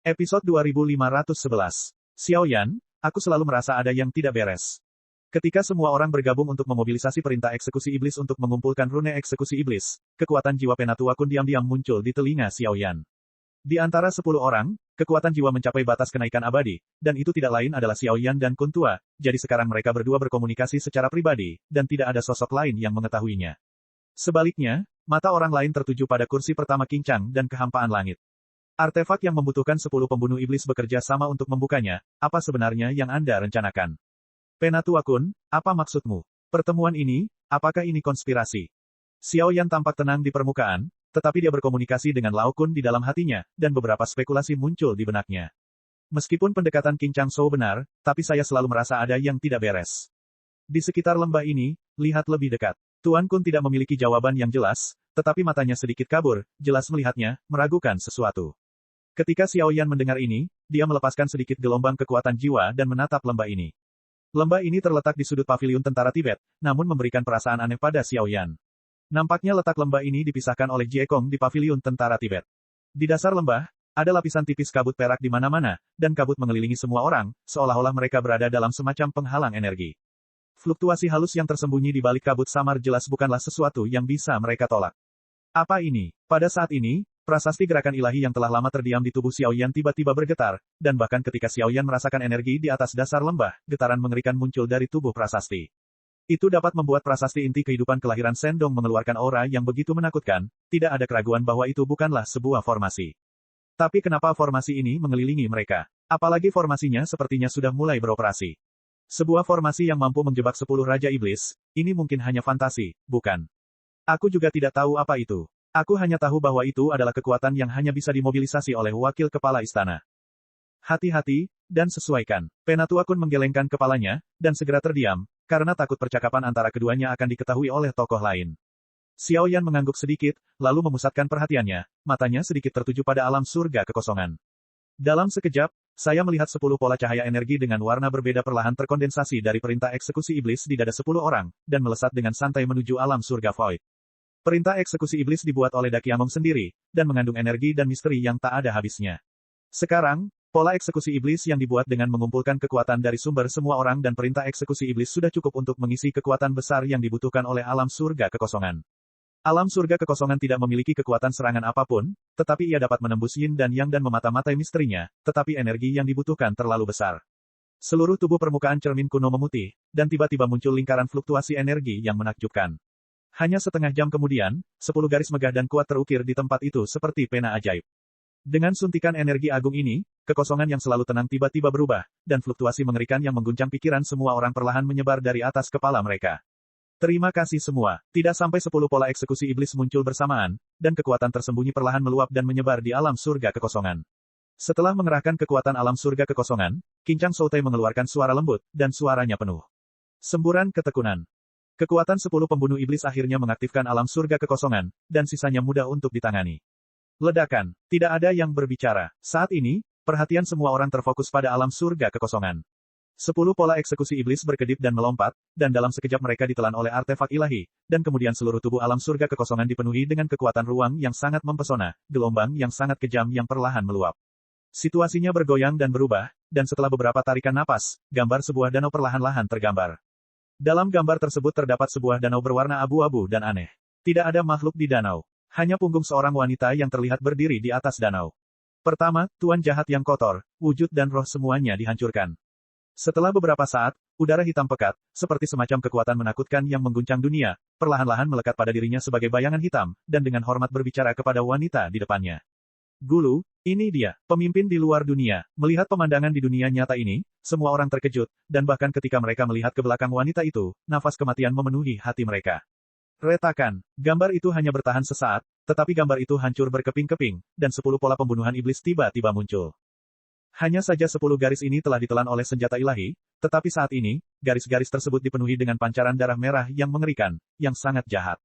Episode 2511. Xiaoyan, aku selalu merasa ada yang tidak beres. Ketika semua orang bergabung untuk memobilisasi perintah eksekusi iblis untuk mengumpulkan rune eksekusi iblis, kekuatan jiwa Penatua Kun diam-diam muncul di telinga Xiaoyan. Di antara 10 orang, kekuatan jiwa mencapai batas kenaikan abadi, dan itu tidak lain adalah Xiaoyan dan Kun Tua, jadi sekarang mereka berdua berkomunikasi secara pribadi, dan tidak ada sosok lain yang mengetahuinya. Sebaliknya, mata orang lain tertuju pada kursi pertama King Chang dan kehampaan langit. Artefak yang membutuhkan 10 pembunuh iblis bekerja sama untuk membukanya, apa sebenarnya yang Anda rencanakan? Penatua Kun, apa maksudmu? Pertemuan ini, apakah ini konspirasi? Xiaoyan tampak tenang di permukaan, tetapi dia berkomunikasi dengan Lao Kun di dalam hatinya, dan beberapa spekulasi muncul di benaknya. Meskipun pendekatan King Chang Shou benar, tapi saya selalu merasa ada yang tidak beres. Di sekitar lembah ini, lihat lebih dekat. Tuan Kun tidak memiliki jawaban yang jelas, tetapi matanya sedikit kabur, jelas melihatnya, meragukan sesuatu. Ketika Xiaoyan mendengar ini, dia melepaskan sedikit gelombang kekuatan jiwa dan menatap lembah ini. Lembah ini terletak di sudut paviliun tentara Tibet, namun memberikan perasaan aneh pada Xiaoyan. Nampaknya letak lembah ini dipisahkan oleh Jie Kong di paviliun tentara Tibet. Di dasar lembah, ada lapisan tipis kabut perak di mana-mana, dan kabut mengelilingi semua orang, seolah-olah mereka berada dalam semacam penghalang energi. Fluktuasi halus yang tersembunyi di balik kabut samar jelas bukanlah sesuatu yang bisa mereka tolak. Apa ini? Pada saat ini, prasasti gerakan ilahi yang telah lama terdiam di tubuh Xiaoyan tiba-tiba bergetar, dan bahkan ketika Xiaoyan merasakan energi di atas dasar lembah, getaran mengerikan muncul dari tubuh prasasti. Itu dapat membuat prasasti inti kehidupan kelahiran Sendong mengeluarkan aura yang begitu menakutkan, tidak ada keraguan bahwa itu bukanlah sebuah formasi. Tapi kenapa formasi ini mengelilingi mereka? Apalagi formasinya sepertinya sudah mulai beroperasi. Sebuah formasi yang mampu menjebak 10 Raja Iblis, ini mungkin hanya fantasi, bukan? Aku juga tidak tahu apa itu. Aku hanya tahu bahwa itu adalah kekuatan yang hanya bisa dimobilisasi oleh wakil kepala istana. Hati-hati, dan sesuaikan. Penatua Kun menggelengkan kepalanya, dan segera terdiam, karena takut percakapan antara keduanya akan diketahui oleh tokoh lain. Xiaoyan mengangguk sedikit, lalu memusatkan perhatiannya, matanya sedikit tertuju pada alam surga kekosongan. Dalam sekejap, saya melihat 10 pola cahaya energi dengan warna berbeda perlahan terkondensasi dari perintah eksekusi iblis di dada 10 orang, dan melesat dengan santai menuju alam surga void. Perintah eksekusi iblis dibuat oleh Dakiamong sendiri, dan mengandung energi dan misteri yang tak ada habisnya. Sekarang, pola eksekusi iblis yang dibuat dengan mengumpulkan kekuatan dari sumber semua orang dan perintah eksekusi iblis sudah cukup untuk mengisi kekuatan besar yang dibutuhkan oleh alam surga kekosongan. Alam surga kekosongan tidak memiliki kekuatan serangan apapun, tetapi ia dapat menembus yin dan yang dan memata-matai misterinya, tetapi energi yang dibutuhkan terlalu besar. Seluruh tubuh permukaan cermin kuno memutih, dan tiba-tiba muncul lingkaran fluktuasi energi yang menakjubkan. Hanya setengah jam kemudian, 10 garis megah dan kuat terukir di tempat itu seperti pena ajaib. Dengan suntikan energi agung ini, kekosongan yang selalu tenang tiba-tiba berubah, dan fluktuasi mengerikan yang mengguncang pikiran semua orang perlahan menyebar dari atas kepala mereka. Terima kasih semua. Tidak sampai 10 pola eksekusi iblis muncul bersamaan, dan kekuatan tersembunyi perlahan meluap dan menyebar di alam surga kekosongan. Setelah mengerahkan kekuatan alam surga kekosongan, King Chang Shou mengeluarkan suara lembut, dan suaranya penuh semburan ketekunan. Kekuatan 10 pembunuh iblis akhirnya mengaktifkan alam surga kekosongan, dan sisanya mudah untuk ditangani. Ledakan. Tidak ada yang berbicara. Saat ini, perhatian semua orang terfokus pada alam surga kekosongan. 10 pola eksekusi iblis berkedip dan melompat, dan dalam sekejap mereka ditelan oleh artefak ilahi, dan kemudian seluruh tubuh alam surga kekosongan dipenuhi dengan kekuatan ruang yang sangat mempesona, gelombang yang sangat kejam yang perlahan meluap. Situasinya bergoyang dan berubah, dan setelah beberapa tarikan napas, gambar sebuah danau perlahan-lahan tergambar. Dalam gambar tersebut terdapat sebuah danau berwarna abu-abu dan aneh. Tidak ada makhluk di danau. Hanya punggung seorang wanita yang terlihat berdiri di atas danau. Pertama, tuan jahat yang kotor, wujud dan roh semuanya dihancurkan. Setelah beberapa saat, udara hitam pekat, seperti semacam kekuatan menakutkan yang mengguncang dunia, perlahan-lahan melekat pada dirinya sebagai bayangan hitam, dan dengan hormat berbicara kepada wanita di depannya. Gulu, ini dia, pemimpin di luar dunia. Melihat pemandangan di dunia nyata ini, semua orang terkejut, dan bahkan ketika mereka melihat ke belakang wanita itu, nafas kematian memenuhi hati mereka. Retakan. Gambar itu hanya bertahan sesaat, tetapi gambar itu hancur berkeping-keping, dan 10 pola pembunuhan iblis tiba-tiba muncul. Hanya saja 10 garis ini telah ditelan oleh senjata ilahi, tetapi saat ini, garis-garis tersebut dipenuhi dengan pancaran darah merah yang mengerikan, yang sangat jahat.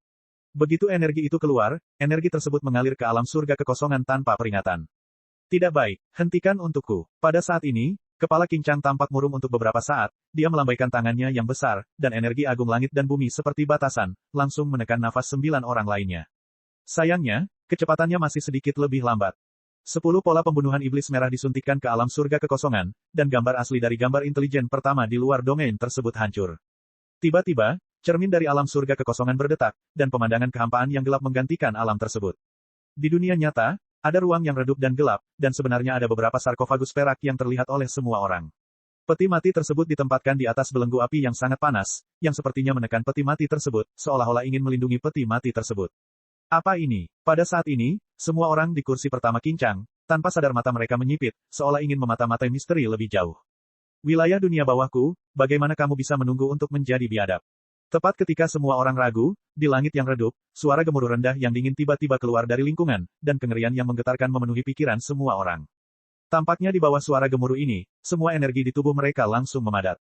Begitu energi itu keluar, energi tersebut mengalir ke alam surga kekosongan tanpa peringatan. Tidak baik, hentikan untukku. Pada saat ini, kepala King Chang tampak murung untuk beberapa saat, dia melambaikan tangannya yang besar, dan energi agung langit dan bumi seperti batasan, langsung menekan nafas 9 orang lainnya. Sayangnya, kecepatannya masih sedikit lebih lambat. 10 pola pembunuhan iblis merah disuntikkan ke alam surga kekosongan, dan gambar asli dari gambar intelijen pertama di luar domain tersebut hancur. Tiba-tiba, cermin dari alam surga kekosongan berdetak, dan pemandangan kehampaan yang gelap menggantikan alam tersebut. Di dunia nyata, ada ruang yang redup dan gelap, dan sebenarnya ada beberapa sarkofagus perak yang terlihat oleh semua orang. Peti mati tersebut ditempatkan di atas belenggu api yang sangat panas, yang sepertinya menekan peti mati tersebut, seolah-olah ingin melindungi peti mati tersebut. Apa ini? Pada saat ini, semua orang di kursi pertama kincang, tanpa sadar mata mereka menyipit, seolah ingin memata-matai misteri lebih jauh. Wilayah dunia bawahku, bagaimana kamu bisa menunggu untuk menjadi biadab? Tepat ketika semua orang ragu, di langit yang redup, suara gemuruh rendah yang dingin tiba-tiba keluar dari lingkungan, dan kengerian yang menggetarkan memenuhi pikiran semua orang. Tampaknya di bawah suara gemuruh ini, semua energi di tubuh mereka langsung memadat.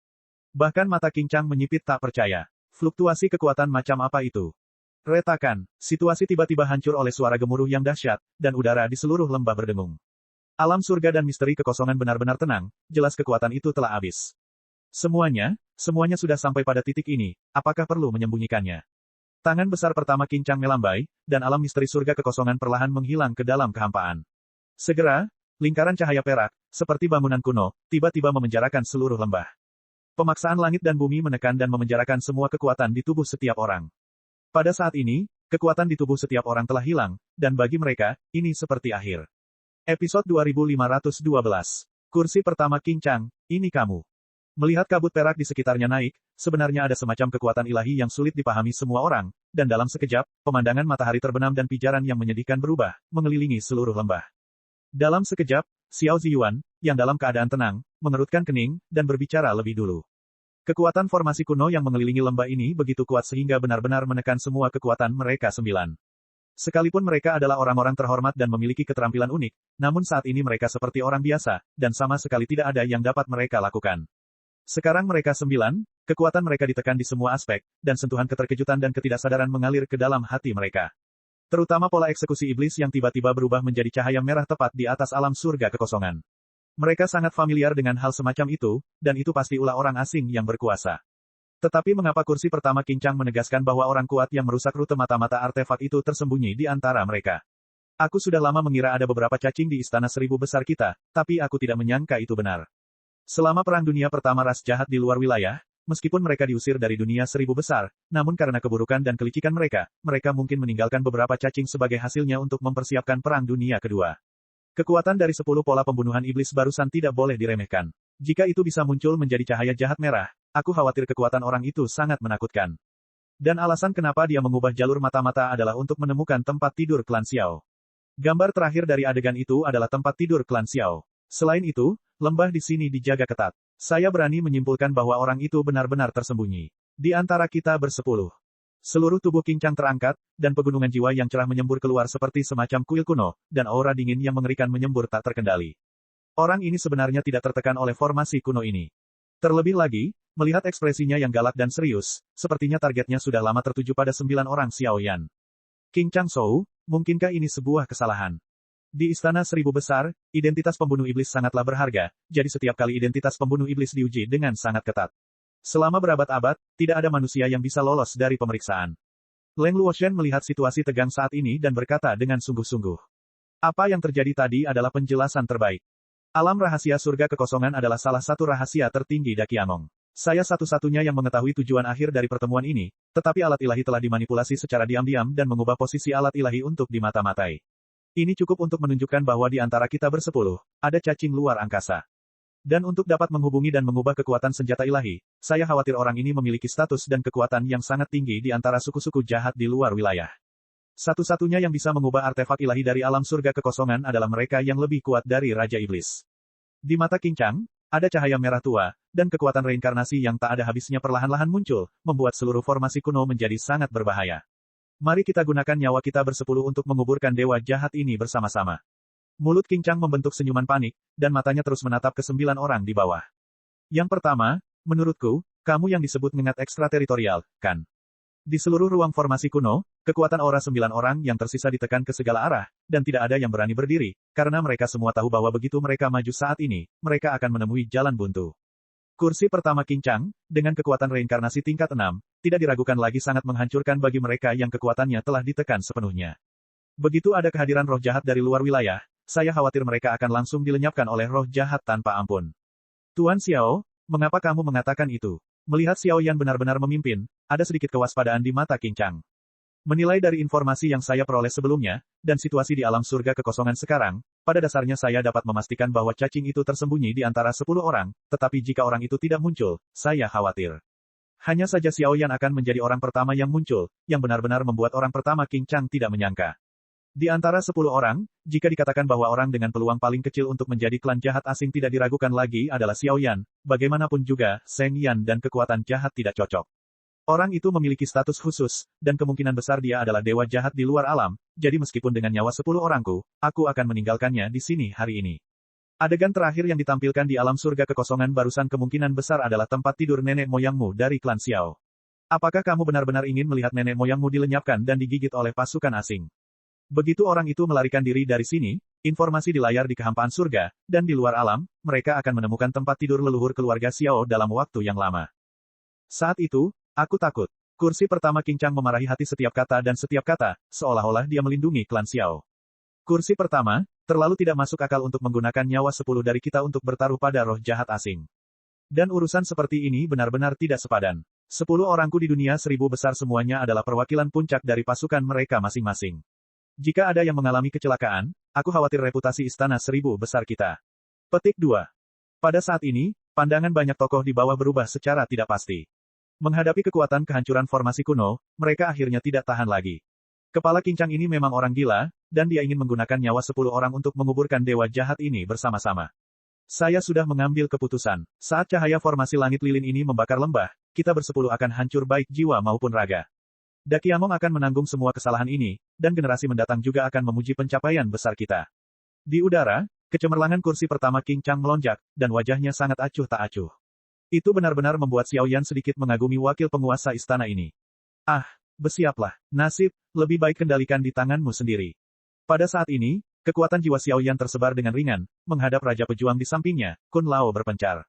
Bahkan mata kincang menyipit tak percaya. Fluktuasi kekuatan macam apa itu? Retakan, situasi tiba-tiba hancur oleh suara gemuruh yang dahsyat, dan udara di seluruh lembah berdengung. Alam surga dan misteri kekosongan benar-benar tenang, jelas kekuatan itu telah habis. Semuanya sudah sampai pada titik ini, apakah perlu menyembunyikannya? Tangan besar pertama kincang melambai, dan alam misteri surga kekosongan perlahan menghilang ke dalam kehampaan. Segera, lingkaran cahaya perak, seperti bangunan kuno, tiba-tiba memenjarakan seluruh lembah. Pemaksaan langit dan bumi menekan dan memenjarakan semua kekuatan di tubuh setiap orang. Pada saat ini, kekuatan di tubuh setiap orang telah hilang, dan bagi mereka, ini seperti akhir. Episode 2512. Kursi pertama kincang, ini kamu. Melihat kabut perak di sekitarnya naik, sebenarnya ada semacam kekuatan ilahi yang sulit dipahami semua orang, dan dalam sekejap, pemandangan matahari terbenam dan pijaran yang menyedihkan berubah, mengelilingi seluruh lembah. Dalam sekejap, Xiao Ziyuan, yang dalam keadaan tenang, mengerutkan kening, dan berbicara lebih dulu. Kekuatan formasi kuno yang mengelilingi lembah ini begitu kuat sehingga benar-benar menekan semua kekuatan mereka 9. Sekalipun mereka adalah orang-orang terhormat dan memiliki keterampilan unik, namun saat ini mereka seperti orang biasa, dan sama sekali tidak ada yang dapat mereka lakukan. Sekarang mereka 9, kekuatan mereka ditekan di semua aspek, dan sentuhan keterkejutan dan ketidaksadaran mengalir ke dalam hati mereka. Terutama pola eksekusi iblis yang tiba-tiba berubah menjadi cahaya merah tepat di atas alam surga kekosongan. Mereka sangat familiar dengan hal semacam itu, dan itu pasti ulah orang asing yang berkuasa. Tetapi mengapa kursi pertama kincang menegaskan bahwa orang kuat yang merusak rute mata-mata artefak itu tersembunyi di antara mereka? Aku sudah lama mengira ada beberapa cacing di istana 1000 besar kita, tapi aku tidak menyangka itu benar. Selama Perang Dunia Pertama ras jahat di luar wilayah, meskipun mereka diusir dari dunia 1000 besar, namun karena keburukan dan kelicikan mereka, mereka mungkin meninggalkan beberapa cacing sebagai hasilnya untuk mempersiapkan Perang Dunia Kedua. Kekuatan dari 10 pola pembunuhan iblis barusan tidak boleh diremehkan. Jika itu bisa muncul menjadi cahaya jahat merah, aku khawatir kekuatan orang itu sangat menakutkan. Dan alasan kenapa dia mengubah jalur mata-mata adalah untuk menemukan tempat tidur klan Xiao. Gambar terakhir dari adegan itu adalah tempat tidur klan Xiao. Selain itu, lembah di sini dijaga ketat. Saya berani menyimpulkan bahwa orang itu benar-benar tersembunyi. Di antara kita bersepuluh. Seluruh tubuh kincang terangkat, dan pegunungan jiwa yang cerah menyembur keluar seperti semacam kuil kuno, dan aura dingin yang mengerikan menyembur tak terkendali. Orang ini sebenarnya tidak tertekan oleh formasi kuno ini. Terlebih lagi, melihat ekspresinya yang galak dan serius, sepertinya targetnya sudah lama tertuju pada 9 orang Xiaoyan. Kincang Shou, mungkinkah ini sebuah kesalahan? Di Istana 1000 Besar, identitas pembunuh iblis sangatlah berharga, jadi setiap kali identitas pembunuh iblis diuji dengan sangat ketat. Selama berabad-abad, tidak ada manusia yang bisa lolos dari pemeriksaan. Leng Luoshen melihat situasi tegang saat ini dan berkata dengan sungguh-sungguh. Apa yang terjadi tadi adalah penjelasan terbaik. Alam rahasia surga kekosongan adalah salah satu rahasia tertinggi Dakiamong. Saya satu-satunya yang mengetahui tujuan akhir dari pertemuan ini, tetapi alat ilahi telah dimanipulasi secara diam-diam dan mengubah posisi alat ilahi untuk dimata-matai. Ini cukup untuk menunjukkan bahwa di antara kita bersepuluh, ada cacing luar angkasa. Dan untuk dapat menghubungi dan mengubah kekuatan senjata ilahi, saya khawatir orang ini memiliki status dan kekuatan yang sangat tinggi di antara suku-suku jahat di luar wilayah. Satu-satunya yang bisa mengubah artefak ilahi dari alam surga kekosongan adalah mereka yang lebih kuat dari Raja Iblis. Di mata kincang, ada cahaya merah tua, dan kekuatan reinkarnasi yang tak ada habisnya perlahan-lahan muncul, membuat seluruh formasi kuno menjadi sangat berbahaya. Mari kita gunakan nyawa kita bersepuluh untuk menguburkan dewa jahat ini bersama-sama. Mulut kincang membentuk senyuman panik, dan matanya terus menatap ke 9 orang di bawah. Yang pertama, menurutku, kamu yang disebut ngengat ekstrateritorial, kan? Di seluruh ruang formasi kuno, kekuatan aura 9 orang yang tersisa ditekan ke segala arah, dan tidak ada yang berani berdiri, karena mereka semua tahu bahwa begitu mereka maju saat ini, mereka akan menemui jalan buntu. Kursi pertama kincang, dengan kekuatan reinkarnasi tingkat 6, tidak diragukan lagi sangat menghancurkan bagi mereka yang kekuatannya telah ditekan sepenuhnya. Begitu ada kehadiran roh jahat dari luar wilayah, saya khawatir mereka akan langsung dilenyapkan oleh roh jahat tanpa ampun. Tuan Xiao, mengapa kamu mengatakan itu? Melihat Xiao Yan benar-benar memimpin, ada sedikit kewaspadaan di mata King Chang. Menilai dari informasi yang saya peroleh sebelumnya, dan situasi di alam surga kekosongan sekarang, pada dasarnya saya dapat memastikan bahwa cacing itu tersembunyi di antara 10 orang, tetapi jika orang itu tidak muncul, saya khawatir. Hanya saja Xiao Yan akan menjadi orang pertama yang muncul, yang benar-benar membuat orang pertama King Chang tidak menyangka. Di antara 10 orang, jika dikatakan bahwa orang dengan peluang paling kecil untuk menjadi klan jahat asing tidak diragukan lagi adalah Xiao Yan, bagaimanapun juga, Seng Yan dan kekuatan jahat tidak cocok. Orang itu memiliki status khusus, dan kemungkinan besar dia adalah dewa jahat di luar alam, jadi meskipun dengan nyawa 10 orangku, aku akan meninggalkannya di sini hari ini. Adegan terakhir yang ditampilkan di alam surga kekosongan barusan kemungkinan besar adalah tempat tidur nenek moyangmu dari klan Xiao. Apakah kamu benar-benar ingin melihat nenek moyangmu dilenyapkan dan digigit oleh pasukan asing? Begitu orang itu melarikan diri dari sini, informasi di layar di kehampaan surga, dan di luar alam, mereka akan menemukan tempat tidur leluhur keluarga Xiao dalam waktu yang lama. Saat itu, aku takut. Kursi pertama King Chang memarahi hati setiap kata dan setiap kata, seolah-olah dia melindungi klan Xiao. Kursi pertama, terlalu tidak masuk akal untuk menggunakan nyawa 10 dari kita untuk bertaruh pada roh jahat asing. Dan urusan seperti ini benar-benar tidak sepadan. 10 orangku di dunia 1000 besar semuanya adalah perwakilan puncak dari pasukan mereka masing-masing. Jika ada yang mengalami kecelakaan, aku khawatir reputasi istana 1000 besar kita. Petik 2. Pada saat ini, pandangan banyak tokoh di bawah berubah secara tidak pasti. Menghadapi kekuatan kehancuran formasi kuno, mereka akhirnya tidak tahan lagi. Kepala King Chang ini memang orang gila, dan dia ingin menggunakan nyawa 10 orang untuk menguburkan dewa jahat ini bersama-sama. Saya sudah mengambil keputusan. Saat cahaya formasi langit lilin ini membakar lembah, kita bersepuluh akan hancur baik jiwa maupun raga. Dakiamong akan menanggung semua kesalahan ini, dan generasi mendatang juga akan memuji pencapaian besar kita. Di udara, kecemerlangan kursi pertama King Chang melonjak, dan wajahnya sangat acuh tak acuh. Itu benar-benar membuat Xiao Yan sedikit mengagumi wakil penguasa istana ini. Ah, bersiaplah. Nasib, lebih baik kendalikan di tanganmu sendiri. Pada saat ini, kekuatan jiwa Xiao Yan tersebar dengan ringan, menghadap Raja Pejuang di sampingnya, Kun Lao berpencar.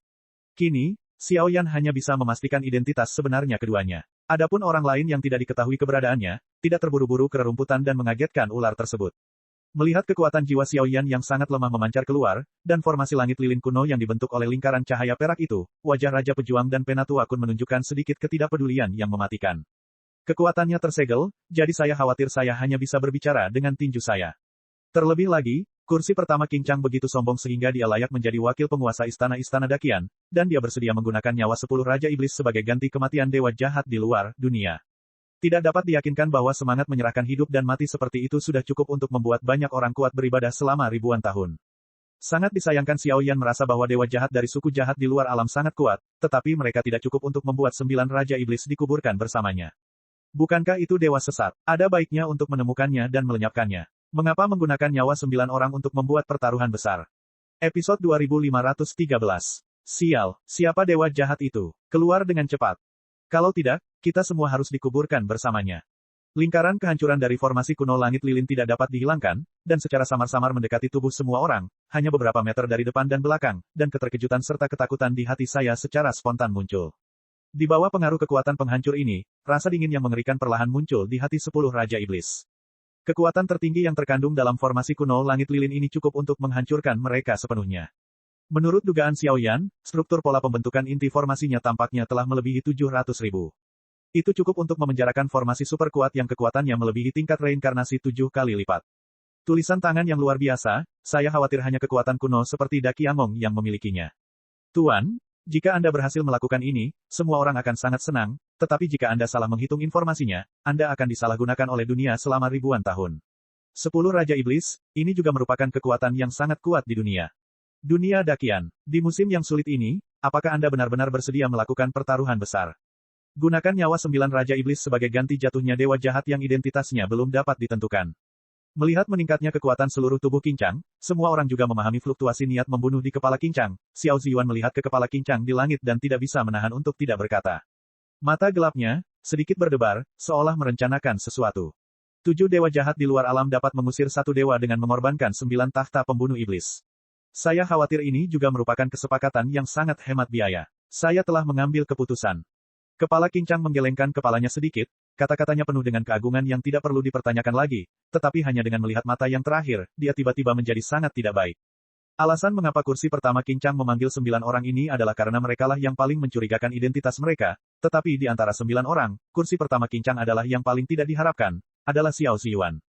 Kini, Xiao Yan hanya bisa memastikan identitas sebenarnya keduanya. Adapun orang lain yang tidak diketahui keberadaannya, tidak terburu-buru ke rerumputan dan mengagetkan ular tersebut. Melihat kekuatan jiwa Xiao Yan yang sangat lemah memancar keluar, dan formasi langit lilin kuno yang dibentuk oleh lingkaran cahaya perak itu, wajah Raja Pejuang dan Penatua Kun menunjukkan sedikit ketidakpedulian yang mematikan. Kekuatannya tersegel, jadi saya khawatir saya hanya bisa berbicara dengan tinju saya. Terlebih lagi, kursi pertama King Chang begitu sombong sehingga dia layak menjadi wakil penguasa istana-istana Dakian, dan dia bersedia menggunakan nyawa 10 Raja Iblis sebagai ganti kematian dewa jahat di luar dunia. Tidak dapat diyakinkan bahwa semangat menyerahkan hidup dan mati seperti itu sudah cukup untuk membuat banyak orang kuat beribadah selama ribuan tahun. Sangat disayangkan Xiao Yan merasa bahwa dewa jahat dari suku jahat di luar alam sangat kuat, tetapi mereka tidak cukup untuk membuat 9 Raja Iblis dikuburkan bersamanya. Bukankah itu dewa sesat? Ada baiknya untuk menemukannya dan melenyapkannya. Mengapa menggunakan nyawa 9 orang untuk membuat pertaruhan besar? Episode 2513. Sial, siapa dewa jahat itu? Keluar dengan cepat. Kalau tidak, kita semua harus dikuburkan bersamanya. Lingkaran kehancuran dari formasi kuno langit lilin tidak dapat dihilangkan, dan secara samar-samar mendekati tubuh semua orang, hanya beberapa meter dari depan dan belakang, dan keterkejutan serta ketakutan di hati saya secara spontan muncul. Di bawah pengaruh kekuatan penghancur ini, rasa dingin yang mengerikan perlahan muncul di hati 10 Raja Iblis. Kekuatan tertinggi yang terkandung dalam formasi kuno langit lilin ini cukup untuk menghancurkan mereka sepenuhnya. Menurut dugaan Xiao Yan, struktur pola pembentukan inti formasinya tampaknya telah melebihi 700.000. Itu cukup untuk memenjarakan formasi super kuat yang kekuatannya melebihi tingkat reinkarnasi 7 kali lipat. Tulisan tangan yang luar biasa, saya khawatir hanya kekuatan kuno seperti Dakiamong yang memilikinya. Tuan, jika Anda berhasil melakukan ini, semua orang akan sangat senang, tetapi jika Anda salah menghitung informasinya, Anda akan disalahgunakan oleh dunia selama ribuan tahun. 10 Raja Iblis, ini juga merupakan kekuatan yang sangat kuat di dunia. Dunia Dakian, di musim yang sulit ini, apakah Anda benar-benar bersedia melakukan pertaruhan besar? Gunakan nyawa 9 Raja Iblis sebagai ganti jatuhnya dewa jahat yang identitasnya belum dapat ditentukan. Melihat meningkatnya kekuatan seluruh tubuh King Chang, semua orang juga memahami fluktuasi niat membunuh di kepala King Chang. Xiao Ziyuan melihat ke kepala King Chang di langit dan tidak bisa menahan untuk tidak berkata. Mata gelapnya, sedikit berdebar, seolah merencanakan sesuatu. 7 dewa jahat di luar alam dapat mengusir 1 dewa dengan mengorbankan 9 takhta pembunuh iblis. Saya khawatir ini juga merupakan kesepakatan yang sangat hemat biaya. Saya telah mengambil keputusan. Kepala King Chang menggelengkan kepalanya sedikit, kata-katanya penuh dengan keagungan yang tidak perlu dipertanyakan lagi, tetapi hanya dengan melihat mata yang terakhir, dia tiba-tiba menjadi sangat tidak baik. Alasan mengapa kursi pertama Qincang memanggil 9 orang ini adalah karena merekalah yang paling mencurigakan identitas mereka, tetapi di antara 9 orang, kursi pertama Qincang adalah yang paling tidak diharapkan, adalah Xiao Ziyuan.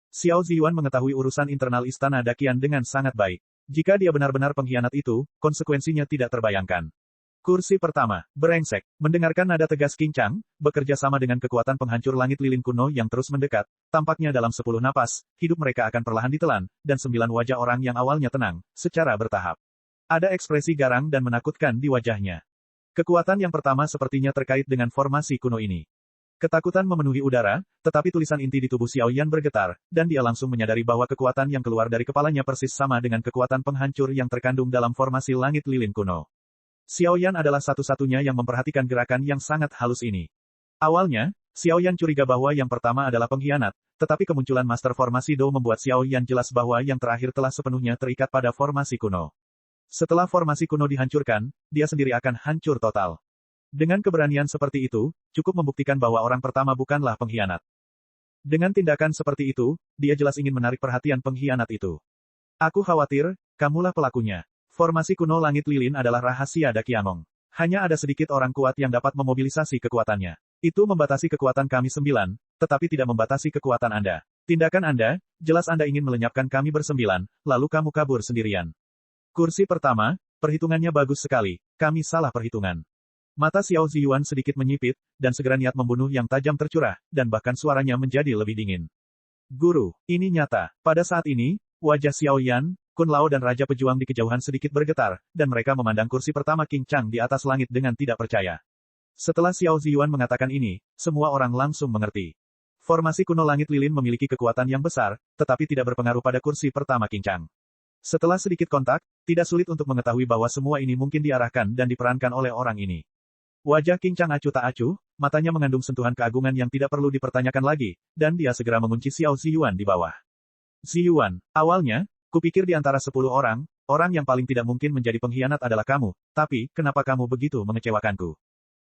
Xiao Ziyuan mengetahui urusan internal Istana Daqian dengan sangat baik. Jika dia benar-benar pengkhianat itu, konsekuensinya tidak terbayangkan. Kursi pertama, brengsek. Mendengarkan nada tegas Qincang, bekerja sama dengan kekuatan penghancur langit lilin kuno yang terus mendekat, tampaknya dalam 10 napas, hidup mereka akan perlahan ditelan, dan 9 wajah orang yang awalnya tenang, secara bertahap. Ada ekspresi garang dan menakutkan di wajahnya. Kekuatan yang pertama sepertinya terkait dengan formasi kuno ini. Ketakutan memenuhi udara, tetapi tulisan inti di tubuh Xiao Yan bergetar, dan dia langsung menyadari bahwa kekuatan yang keluar dari kepalanya persis sama dengan kekuatan penghancur yang terkandung dalam formasi langit lilin kuno. Xiao Yan adalah satu-satunya yang memperhatikan gerakan yang sangat halus ini. Awalnya, Xiao Yan curiga bahwa yang pertama adalah pengkhianat, tetapi kemunculan Master Formasi Do membuat Xiao Yan jelas bahwa yang terakhir telah sepenuhnya terikat pada formasi kuno. Setelah formasi kuno dihancurkan, dia sendiri akan hancur total. Dengan keberanian seperti itu, cukup membuktikan bahwa orang pertama bukanlah pengkhianat. Dengan tindakan seperti itu, dia jelas ingin menarik perhatian pengkhianat itu. Aku khawatir, kamulah pelakunya. Formasi kuno langit lilin adalah rahasia Daqiangong. Hanya ada sedikit orang kuat yang dapat memobilisasi kekuatannya. Itu membatasi kekuatan kami 9, tetapi tidak membatasi kekuatan Anda. Tindakan Anda, jelas Anda ingin melenyapkan kami bersembilan, lalu kamu kabur sendirian. Kursi pertama, perhitungannya bagus sekali, kami salah perhitungan. Mata Xiao Ziyuan sedikit menyipit, dan segera niat membunuh yang tajam tercurah, dan bahkan suaranya menjadi lebih dingin. Guru, ini nyata. Pada saat ini, wajah Xiao Yan, Kun Lao dan Raja Pejuang di kejauhan sedikit bergetar, dan mereka memandang kursi pertama Qincang di atas langit dengan tidak percaya. Setelah Xiao Ziyuan mengatakan ini, semua orang langsung mengerti. Formasi kuno langit lilin memiliki kekuatan yang besar, tetapi tidak berpengaruh pada kursi pertama Qincang. Setelah sedikit kontak, tidak sulit untuk mengetahui bahwa semua ini mungkin diarahkan dan diperankan oleh orang ini. Wajah Qincang acuh tak acuh, matanya mengandung sentuhan keagungan yang tidak perlu dipertanyakan lagi, dan dia segera mengunci Xiao Ziyuan di bawah. Ziyuan, awalnya, kupikir di antara 10 orang, orang yang paling tidak mungkin menjadi pengkhianat adalah kamu, tapi, kenapa kamu begitu mengecewakanku?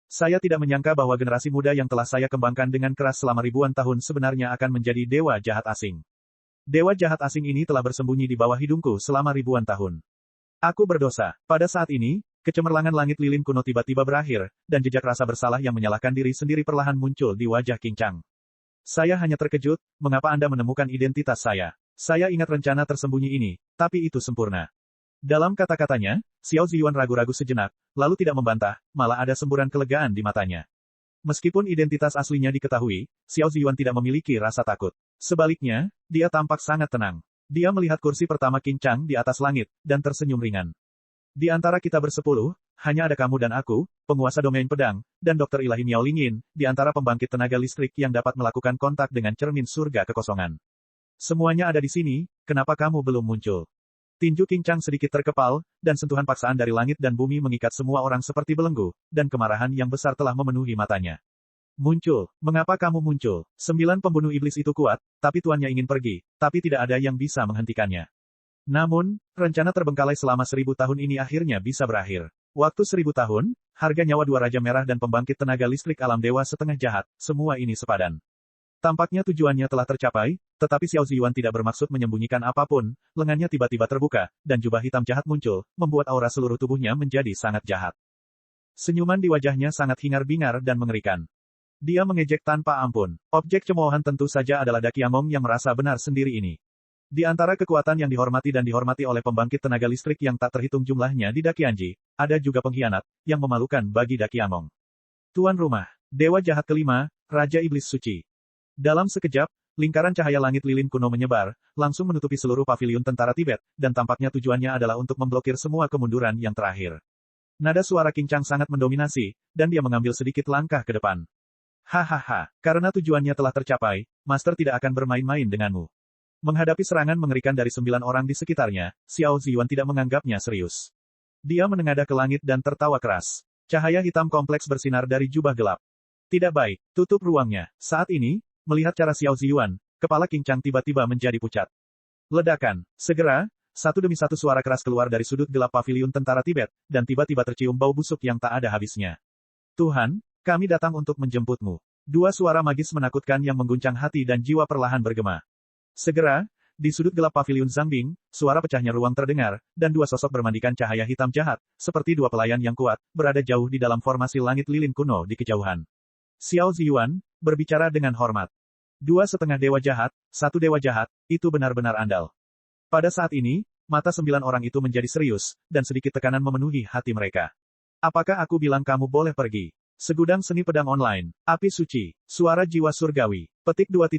Saya tidak menyangka bahwa generasi muda yang telah saya kembangkan dengan keras selama ribuan tahun sebenarnya akan menjadi dewa jahat asing. Dewa jahat asing ini telah bersembunyi di bawah hidungku selama ribuan tahun. Aku berdosa. Pada saat ini, kecemerlangan langit lilin kuno tiba-tiba berakhir, dan jejak rasa bersalah yang menyalahkan diri sendiri perlahan muncul di wajah Qincang. Saya hanya terkejut, mengapa Anda menemukan identitas saya? Saya ingat rencana tersembunyi ini, tapi itu sempurna. Dalam kata-katanya, Xiao Ziyuan ragu-ragu sejenak, lalu tidak membantah, malah ada semburan kelegaan di matanya. Meskipun identitas aslinya diketahui, Xiao Ziyuan tidak memiliki rasa takut. Sebaliknya, dia tampak sangat tenang. Dia melihat kursi pertama Qincang di atas langit, dan tersenyum ringan. Di antara kita bersepuluh, hanya ada kamu dan aku, penguasa domain pedang, dan Dokter Ilahi Miao Lingyin, di antara pembangkit tenaga listrik yang dapat melakukan kontak dengan cermin surga kekosongan. Semuanya ada di sini, kenapa kamu belum muncul? Tinju Qincang sedikit terkepal, dan sentuhan paksaan dari langit dan bumi mengikat semua orang seperti belenggu, dan kemarahan yang besar telah memenuhi matanya. Muncul, mengapa kamu muncul? 9 pembunuh iblis itu kuat, tapi tuannya ingin pergi, tapi tidak ada yang bisa menghentikannya. Namun, rencana terbengkalai selama 1000 tahun ini akhirnya bisa berakhir. Waktu 1000 tahun, harga nyawa 2 Raja Merah dan pembangkit tenaga listrik alam dewa setengah jahat, semua ini sepadan. Tampaknya tujuannya telah tercapai, tetapi Xiao Ziyuan tidak bermaksud menyembunyikan apapun, lengannya tiba-tiba terbuka, dan jubah hitam jahat muncul, membuat aura seluruh tubuhnya menjadi sangat jahat. Senyuman di wajahnya sangat hingar-bingar dan mengerikan. Dia mengejek tanpa ampun. Objek cemoohan tentu saja adalah Daqiangong yang merasa benar sendiri ini. Di antara kekuatan yang dihormati dan dihormati oleh pembangkit tenaga listrik yang tak terhitung jumlahnya di Daqianji, ada juga pengkhianat, yang memalukan bagi Daqiangong. Tuan rumah, Dewa Jahat kelima, Raja Iblis Suci. Dalam sekejap, lingkaran cahaya langit lilin kuno menyebar, langsung menutupi seluruh paviliun tentara Tibet, dan tampaknya tujuannya adalah untuk memblokir semua kemunduran yang terakhir. Nada suara Qincang sangat mendominasi, dan dia mengambil sedikit langkah ke depan. Hahaha, karena tujuannya telah tercapai, Master tidak akan bermain-main denganmu. Menghadapi serangan mengerikan dari 9 orang di sekitarnya, Xiao Ziyuan tidak menganggapnya serius. Dia menengadah ke langit dan tertawa keras. Cahaya hitam kompleks bersinar dari jubah gelap. Tidak baik, tutup ruangnya. Saat ini, melihat cara Xiao Ziyuan, kepala Qincang tiba-tiba menjadi pucat. Ledakan. Segera, satu demi satu suara keras keluar dari sudut gelap paviliun tentara Tibet, dan tiba-tiba tercium bau busuk yang tak ada habisnya. Tuhan, kami datang untuk menjemputmu. Dua suara magis menakutkan yang mengguncang hati dan jiwa perlahan bergema. Segera, di sudut gelap paviliun Zangbing, suara pecahnya ruang terdengar, dan dua sosok bermandikan cahaya hitam jahat, seperti dua pelayan yang kuat, berada jauh di dalam formasi langit lilin kuno di kejauhan. Xiao Ziyuan berbicara dengan hormat. Dua setengah dewa jahat, satu dewa jahat, itu benar-benar andal. Pada saat ini, mata 9 orang itu menjadi serius, dan sedikit tekanan memenuhi hati mereka. Apakah aku bilang kamu boleh pergi? Segudang seni pedang online. Api suci. Suara jiwa surgawi. Petik 2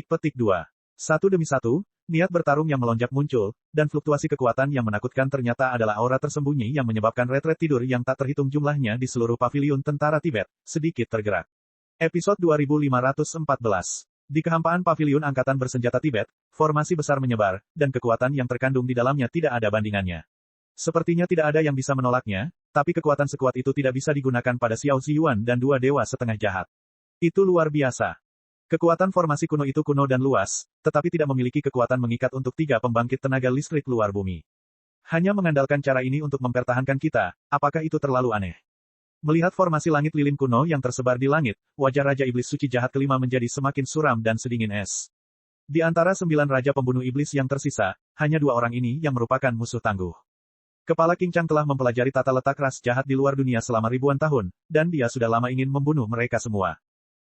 petik 2. Satu demi satu, niat bertarung yang melonjak muncul, dan fluktuasi kekuatan yang menakutkan ternyata adalah aura tersembunyi yang menyebabkan retret tidur yang tak terhitung jumlahnya di seluruh paviliun tentara Tibet, sedikit tergerak. Episode 2514. Di kehampaan paviliun angkatan bersenjata Tibet, formasi besar menyebar, dan kekuatan yang terkandung di dalamnya tidak ada bandingannya. Sepertinya tidak ada yang bisa menolaknya, tapi kekuatan sekuat itu tidak bisa digunakan pada Xiao Ziyuan dan dua dewa setengah jahat. Itu luar biasa. Kekuatan formasi kuno itu kuno dan luas, tetapi tidak memiliki kekuatan mengikat untuk 3 pembangkit tenaga listrik luar bumi. Hanya mengandalkan cara ini untuk mempertahankan kita, apakah itu terlalu aneh? Melihat formasi langit lilin kuno yang tersebar di langit, wajah Raja Iblis Suci Jahat kelima menjadi semakin suram dan sedingin es. Di antara 9 Raja Pembunuh Iblis yang tersisa, hanya 2 orang ini yang merupakan musuh tangguh. Kepala King telah mempelajari tata letak ras jahat di luar dunia selama ribuan tahun, dan dia sudah lama ingin membunuh mereka semua.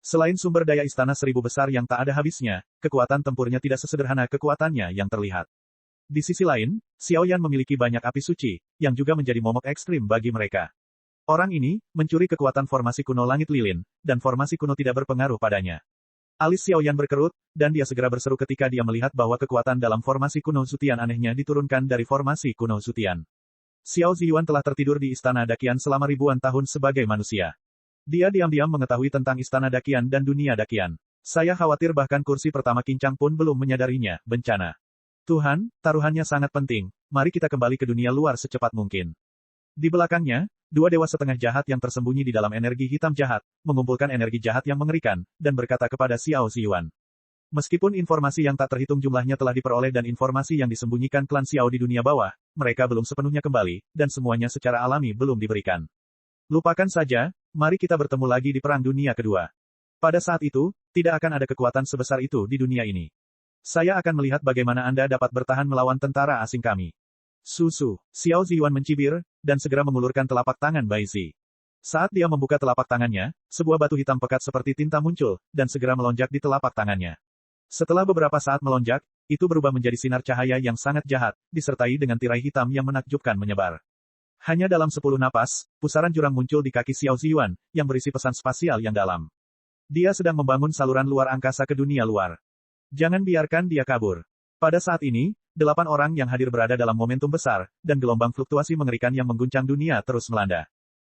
Selain sumber daya istana 1000 besar yang tak ada habisnya, kekuatan tempurnya tidak sesederhana kekuatannya yang terlihat. Di sisi lain, Xiao Yan memiliki banyak api suci, yang juga menjadi momok ekstrim bagi mereka. Orang ini, mencuri kekuatan formasi kuno langit lilin, dan formasi kuno tidak berpengaruh padanya. Alis Xiao Yan berkerut, dan dia segera berseru ketika dia melihat bahwa kekuatan dalam formasi kuno Zutian anehnya diturunkan dari formasi kuno Zutian. Xiao Ziyuan telah tertidur di Istana Dakian selama ribuan tahun sebagai manusia. Dia diam-diam mengetahui tentang Istana Dakian dan dunia Dakian. Saya khawatir bahkan kursi pertama King pun belum menyadarinya, bencana. Tuhan, taruhannya sangat penting, mari kita kembali ke dunia luar secepat mungkin. Di belakangnya, dua dewa setengah jahat yang tersembunyi di dalam energi hitam jahat, mengumpulkan energi jahat yang mengerikan, dan berkata kepada Xiao Ziyuan. Meskipun informasi yang tak terhitung jumlahnya telah diperoleh dan informasi yang disembunyikan klan Xiao di dunia bawah, mereka belum sepenuhnya kembali, dan semuanya secara alami belum diberikan. Lupakan saja, mari kita bertemu lagi di Perang Dunia Kedua. Pada saat itu, tidak akan ada kekuatan sebesar itu di dunia ini. Saya akan melihat bagaimana Anda dapat bertahan melawan tentara asing kami. Susu, Xiao Ziyuan mencibir, dan segera mengulurkan telapak tangan Bai Zi. Saat dia membuka telapak tangannya, sebuah batu hitam pekat seperti tinta muncul, dan segera melonjak di telapak tangannya. Setelah beberapa saat melonjak, itu berubah menjadi sinar cahaya yang sangat jahat, disertai dengan tirai hitam yang menakjubkan menyebar. Hanya dalam 10 napas, pusaran jurang muncul di kaki Xiao Ziyuan, yang berisi pesan spasial yang dalam. Dia sedang membangun saluran luar angkasa ke dunia luar. Jangan biarkan dia kabur. Pada saat ini, 8 orang yang hadir berada dalam momentum besar, dan gelombang fluktuasi mengerikan yang mengguncang dunia terus melanda.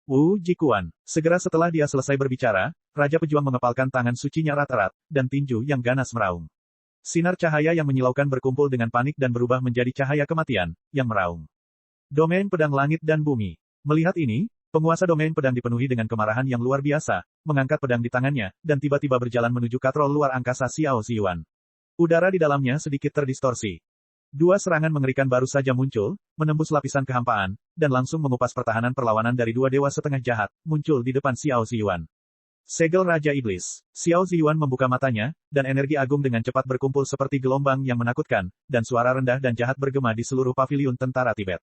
Wu Jikuan. Segera setelah dia selesai berbicara, Raja Pejuang mengepalkan tangan sucinya erat-erat, dan tinju yang ganas meraung. Sinar cahaya yang menyilaukan berkumpul dengan panik dan berubah menjadi cahaya kematian, yang meraung. Domain pedang langit dan bumi. Melihat ini, penguasa domain pedang dipenuhi dengan kemarahan yang luar biasa, mengangkat pedang di tangannya, dan tiba-tiba berjalan menuju katrol luar angkasa Xiao Ziyuan. Udara di dalamnya sedikit terdistorsi. Dua serangan mengerikan baru saja muncul, menembus lapisan kehampaan, dan langsung mengupas pertahanan perlawanan dari dua dewa setengah jahat, muncul di depan Xiao Ziyuan. Segel Raja Iblis. Xiao Ziyuan membuka matanya, dan energi agung dengan cepat berkumpul seperti gelombang yang menakutkan, dan suara rendah dan jahat bergema di seluruh paviliun tentara Tibet.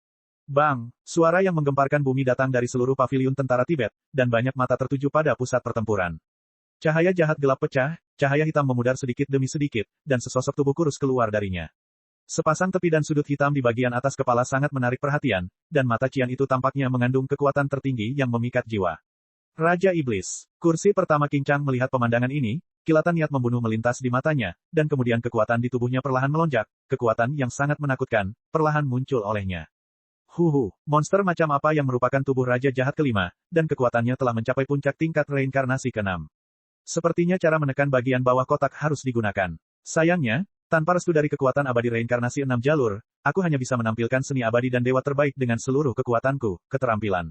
Bang! Suara yang menggemparkan bumi datang dari seluruh paviliun tentara Tibet, dan banyak mata tertuju pada pusat pertempuran. Cahaya jahat gelap pecah, cahaya hitam memudar sedikit demi sedikit, dan sesosok tubuh kurus keluar darinya. Sepasang tepi dan sudut hitam di bagian atas kepala sangat menarik perhatian, dan mata Cian itu tampaknya mengandung kekuatan tertinggi yang memikat jiwa. Raja Iblis. Kursi pertama King melihat pemandangan ini, kilatan niat membunuh melintas di matanya, dan kemudian kekuatan di tubuhnya perlahan melonjak, kekuatan yang sangat menakutkan, perlahan muncul olehnya. Monster macam apa yang merupakan tubuh Raja Jahat kelima, dan kekuatannya telah mencapai puncak tingkat reinkarnasi ke-6. Sepertinya cara menekan bagian bawah kotak harus digunakan. Sayangnya, tanpa restu dari kekuatan abadi reinkarnasi 6 jalur, aku hanya bisa menampilkan seni abadi dan dewa terbaik dengan seluruh kekuatanku, keterampilan.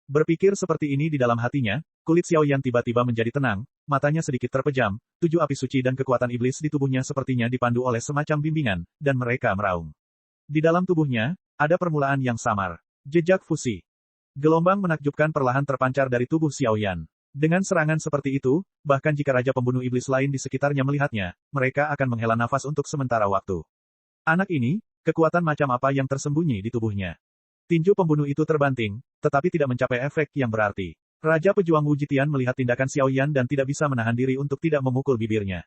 Berpikir seperti ini di dalam hatinya, kulit Xiao Yan tiba-tiba menjadi tenang, matanya sedikit terpejam, 7 api suci dan kekuatan iblis di tubuhnya sepertinya dipandu oleh semacam bimbingan, dan mereka meraung. Di dalam tubuhnya, ada permulaan yang samar. Jejak fusi. Gelombang menakjubkan perlahan terpancar dari tubuh Xiao Yan. Dengan serangan seperti itu, bahkan jika Raja Pembunuh Iblis lain di sekitarnya melihatnya, mereka akan menghela nafas untuk sementara waktu. Anak ini, kekuatan macam apa yang tersembunyi di tubuhnya? Tinju pembunuh itu terbanting, tetapi tidak mencapai efek yang berarti. Raja Pejuang Wu Jitian melihat tindakan Xiao Yan dan tidak bisa menahan diri untuk tidak memukul bibirnya.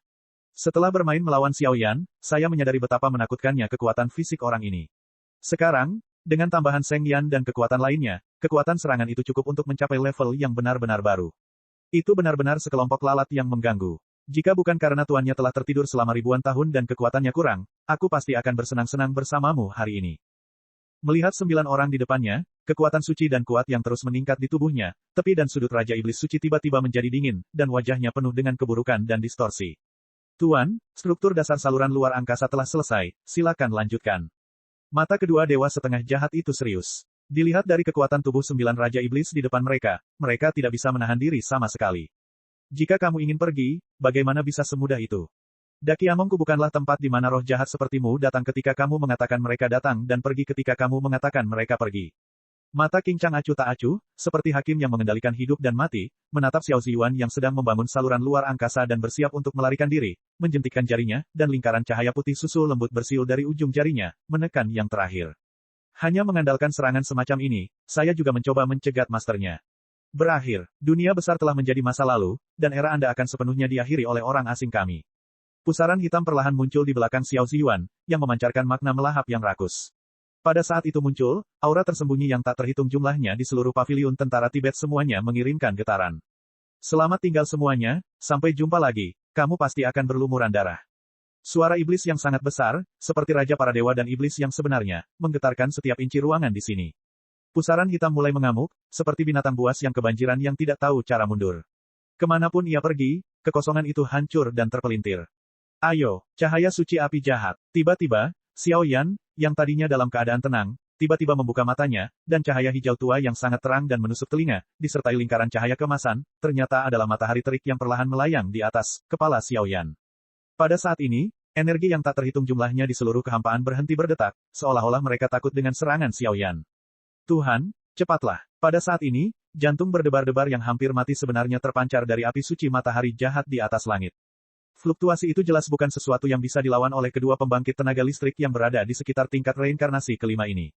Setelah bermain melawan Xiao Yan, saya menyadari betapa menakutkannya kekuatan fisik orang ini. Sekarang, dengan tambahan Seng Yan dan kekuatan lainnya, kekuatan serangan itu cukup untuk mencapai level yang benar-benar baru. Itu benar-benar sekelompok lalat yang mengganggu. Jika bukan karena tuannya telah tertidur selama ribuan tahun dan kekuatannya kurang, aku pasti akan bersenang-senang bersamamu hari ini. Melihat 9 orang di depannya, kekuatan suci dan kuat yang terus meningkat di tubuhnya, tepi dan sudut Raja Iblis Suci tiba-tiba menjadi dingin, dan wajahnya penuh dengan keburukan dan distorsi. Tuan, struktur dasar saluran luar angkasa telah selesai, silakan lanjutkan. Mata kedua dewa setengah jahat itu serius. Dilihat dari kekuatan tubuh 9 Raja Iblis di depan mereka, mereka tidak bisa menahan diri sama sekali. Jika kamu ingin pergi, bagaimana bisa semudah itu? Dakiamongku bukanlah tempat di mana roh jahat sepertimu datang ketika kamu mengatakan mereka datang dan pergi ketika kamu mengatakan mereka pergi. Mata King Chang acuh tak acuh, seperti hakim yang mengendalikan hidup dan mati, menatap Xiao Ziyuan yang sedang membangun saluran luar angkasa dan bersiap untuk melarikan diri, menjentikkan jarinya, dan lingkaran cahaya putih susu lembut bersiul dari ujung jarinya, menekan yang terakhir. Hanya mengandalkan serangan semacam ini, saya juga mencoba mencegat masternya. Berakhir, dunia besar telah menjadi masa lalu, dan era Anda akan sepenuhnya diakhiri oleh orang asing kami. Pusaran hitam perlahan muncul di belakang Xiao Ziyuan, yang memancarkan makna melahap yang rakus. Pada saat itu muncul, aura tersembunyi yang tak terhitung jumlahnya di seluruh paviliun tentara Tibet semuanya mengirimkan getaran. Selamat tinggal semuanya, sampai jumpa lagi, kamu pasti akan berlumuran darah. Suara iblis yang sangat besar, seperti raja para dewa dan iblis yang sebenarnya, menggetarkan setiap inci ruangan di sini. Pusaran hitam mulai mengamuk, seperti binatang buas yang kebanjiran yang tidak tahu cara mundur. Kemanapun ia pergi, kekosongan itu hancur dan terpelintir. Ayo, cahaya suci api jahat. Tiba-tiba, Xiao Yan, yang tadinya dalam keadaan tenang, tiba-tiba membuka matanya, dan cahaya hijau tua yang sangat terang dan menusuk telinga, disertai lingkaran cahaya kemasan, ternyata adalah matahari terik yang perlahan melayang di atas kepala Xiao Yan. Pada saat ini, energi yang tak terhitung jumlahnya di seluruh kehampaan berhenti berdetak, seolah-olah mereka takut dengan serangan Xiao Yan. Tuhan, cepatlah. Pada saat ini, jantung berdebar-debar yang hampir mati sebenarnya terpancar dari api suci matahari jahat di atas langit. Fluktuasi itu jelas bukan sesuatu yang bisa dilawan oleh kedua pembangkit tenaga listrik yang berada di sekitar tingkat reinkarnasi kelima ini.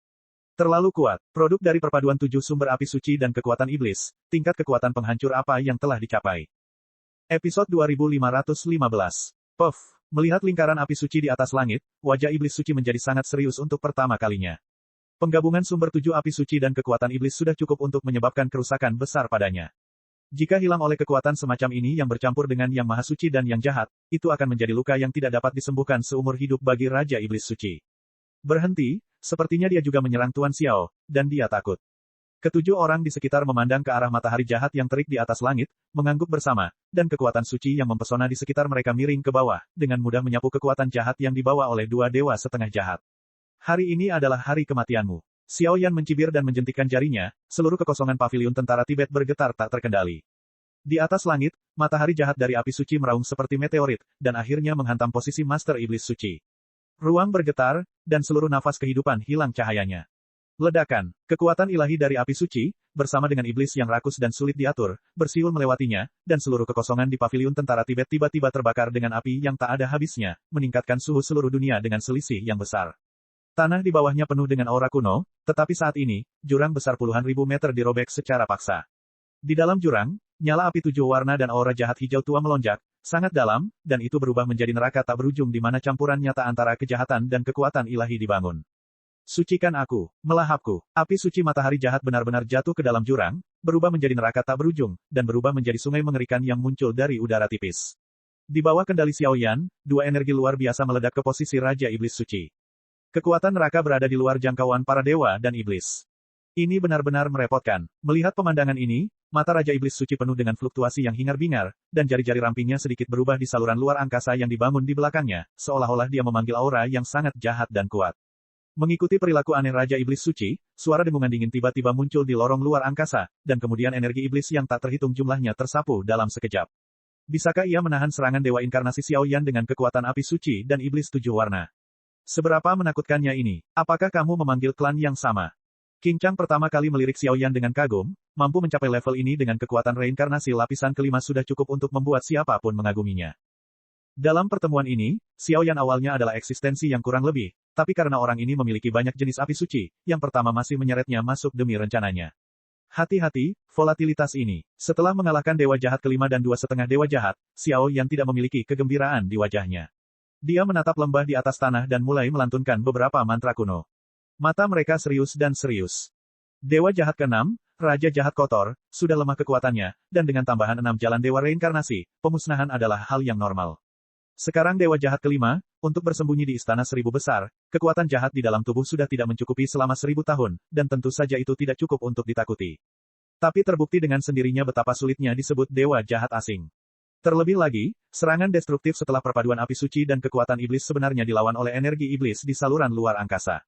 Terlalu kuat, produk dari perpaduan 7 sumber api suci dan kekuatan iblis, tingkat kekuatan penghancur apa yang telah dicapai. Episode 2515. Puff, melihat lingkaran api suci di atas langit, wajah iblis suci menjadi sangat serius untuk pertama kalinya. Penggabungan sumber 7 api suci dan kekuatan iblis sudah cukup untuk menyebabkan kerusakan besar padanya. Jika hilang oleh kekuatan semacam ini yang bercampur dengan yang maha suci dan yang jahat, itu akan menjadi luka yang tidak dapat disembuhkan seumur hidup bagi Raja Iblis Suci. Berhenti, sepertinya dia juga menyerang Tuan Xiao, dan dia takut. Ketujuh orang di sekitar memandang ke arah matahari jahat yang terik di atas langit, mengangguk bersama, dan kekuatan suci yang mempesona di sekitar mereka miring ke bawah, dengan mudah menyapu kekuatan jahat yang dibawa oleh dua dewa setengah jahat. Hari ini adalah hari kematianmu. Xiao Yan mencibir dan menjentikkan jarinya, seluruh kekosongan paviliun tentara Tibet bergetar tak terkendali. Di atas langit, matahari jahat dari api suci meraung seperti meteorit, dan akhirnya menghantam posisi Master Iblis Suci. Ruang bergetar, dan seluruh nafas kehidupan hilang cahayanya. Ledakan, kekuatan ilahi dari api suci, bersama dengan iblis yang rakus dan sulit diatur, bersiul melewatinya, dan seluruh kekosongan di paviliun tentara Tibet tiba-tiba terbakar dengan api yang tak ada habisnya, meningkatkan suhu seluruh dunia dengan selisih yang besar. Tanah di bawahnya penuh dengan aura kuno, tetapi saat ini, jurang besar puluhan ribu meter dirobek secara paksa. Di dalam jurang, nyala api 7 warna dan aura jahat hijau tua melonjak, sangat dalam, dan itu berubah menjadi neraka tak berujung di mana campuran nyata antara kejahatan dan kekuatan ilahi dibangun. Sucikan aku, melahapku. Api suci matahari jahat benar-benar jatuh ke dalam jurang, berubah menjadi neraka tak berujung, dan berubah menjadi sungai mengerikan yang muncul dari udara tipis. Di bawah kendali Xiao Yan, dua energi luar biasa meledak ke posisi Raja Iblis Suci. Kekuatan neraka berada di luar jangkauan para dewa dan iblis. Ini benar-benar merepotkan. Melihat pemandangan ini, mata Raja Iblis Suci penuh dengan fluktuasi yang hingar-bingar, dan jari-jari rampingnya sedikit berubah di saluran luar angkasa yang dibangun di belakangnya, seolah-olah dia memanggil aura yang sangat jahat dan kuat. Mengikuti perilaku aneh Raja Iblis Suci, suara dengungan dingin tiba-tiba muncul di lorong luar angkasa, dan kemudian energi iblis yang tak terhitung jumlahnya tersapu dalam sekejap. Bisakah ia menahan serangan dewa inkarnasi Xiao Yan dengan kekuatan api suci dan iblis 7 warna? Seberapa menakutkannya ini? Apakah kamu memanggil klan yang sama? King Chang pertama kali melirik Xiaoyan dengan kagum, mampu mencapai level ini dengan kekuatan reinkarnasi lapisan kelima sudah cukup untuk membuat siapapun mengaguminya. Dalam pertemuan ini, Xiaoyan awalnya adalah eksistensi yang kurang lebih, tapi karena orang ini memiliki banyak jenis api suci, yang pertama masih menyeretnya masuk demi rencananya. Hati-hati, volatilitas ini. Setelah mengalahkan dewa jahat kelima dan 2,5 dewa jahat, Xiaoyan tidak memiliki kegembiraan di wajahnya. Dia menatap lembah di atas tanah dan mulai melantunkan beberapa mantra kuno. Mata mereka serius dan serius. Dewa jahat ke-6, Raja Jahat Kotor, sudah lemah kekuatannya, dan dengan tambahan 6 jalan dewa reinkarnasi, pemusnahan adalah hal yang normal. Sekarang dewa jahat kelima, untuk bersembunyi di istana 1000 besar, kekuatan jahat di dalam tubuh sudah tidak mencukupi selama 1000 tahun, dan tentu saja itu tidak cukup untuk ditakuti. Tapi terbukti dengan sendirinya betapa sulitnya disebut dewa jahat asing. Terlebih lagi, serangan destruktif setelah perpaduan api suci dan kekuatan iblis sebenarnya dilawan oleh energi iblis di saluran luar angkasa.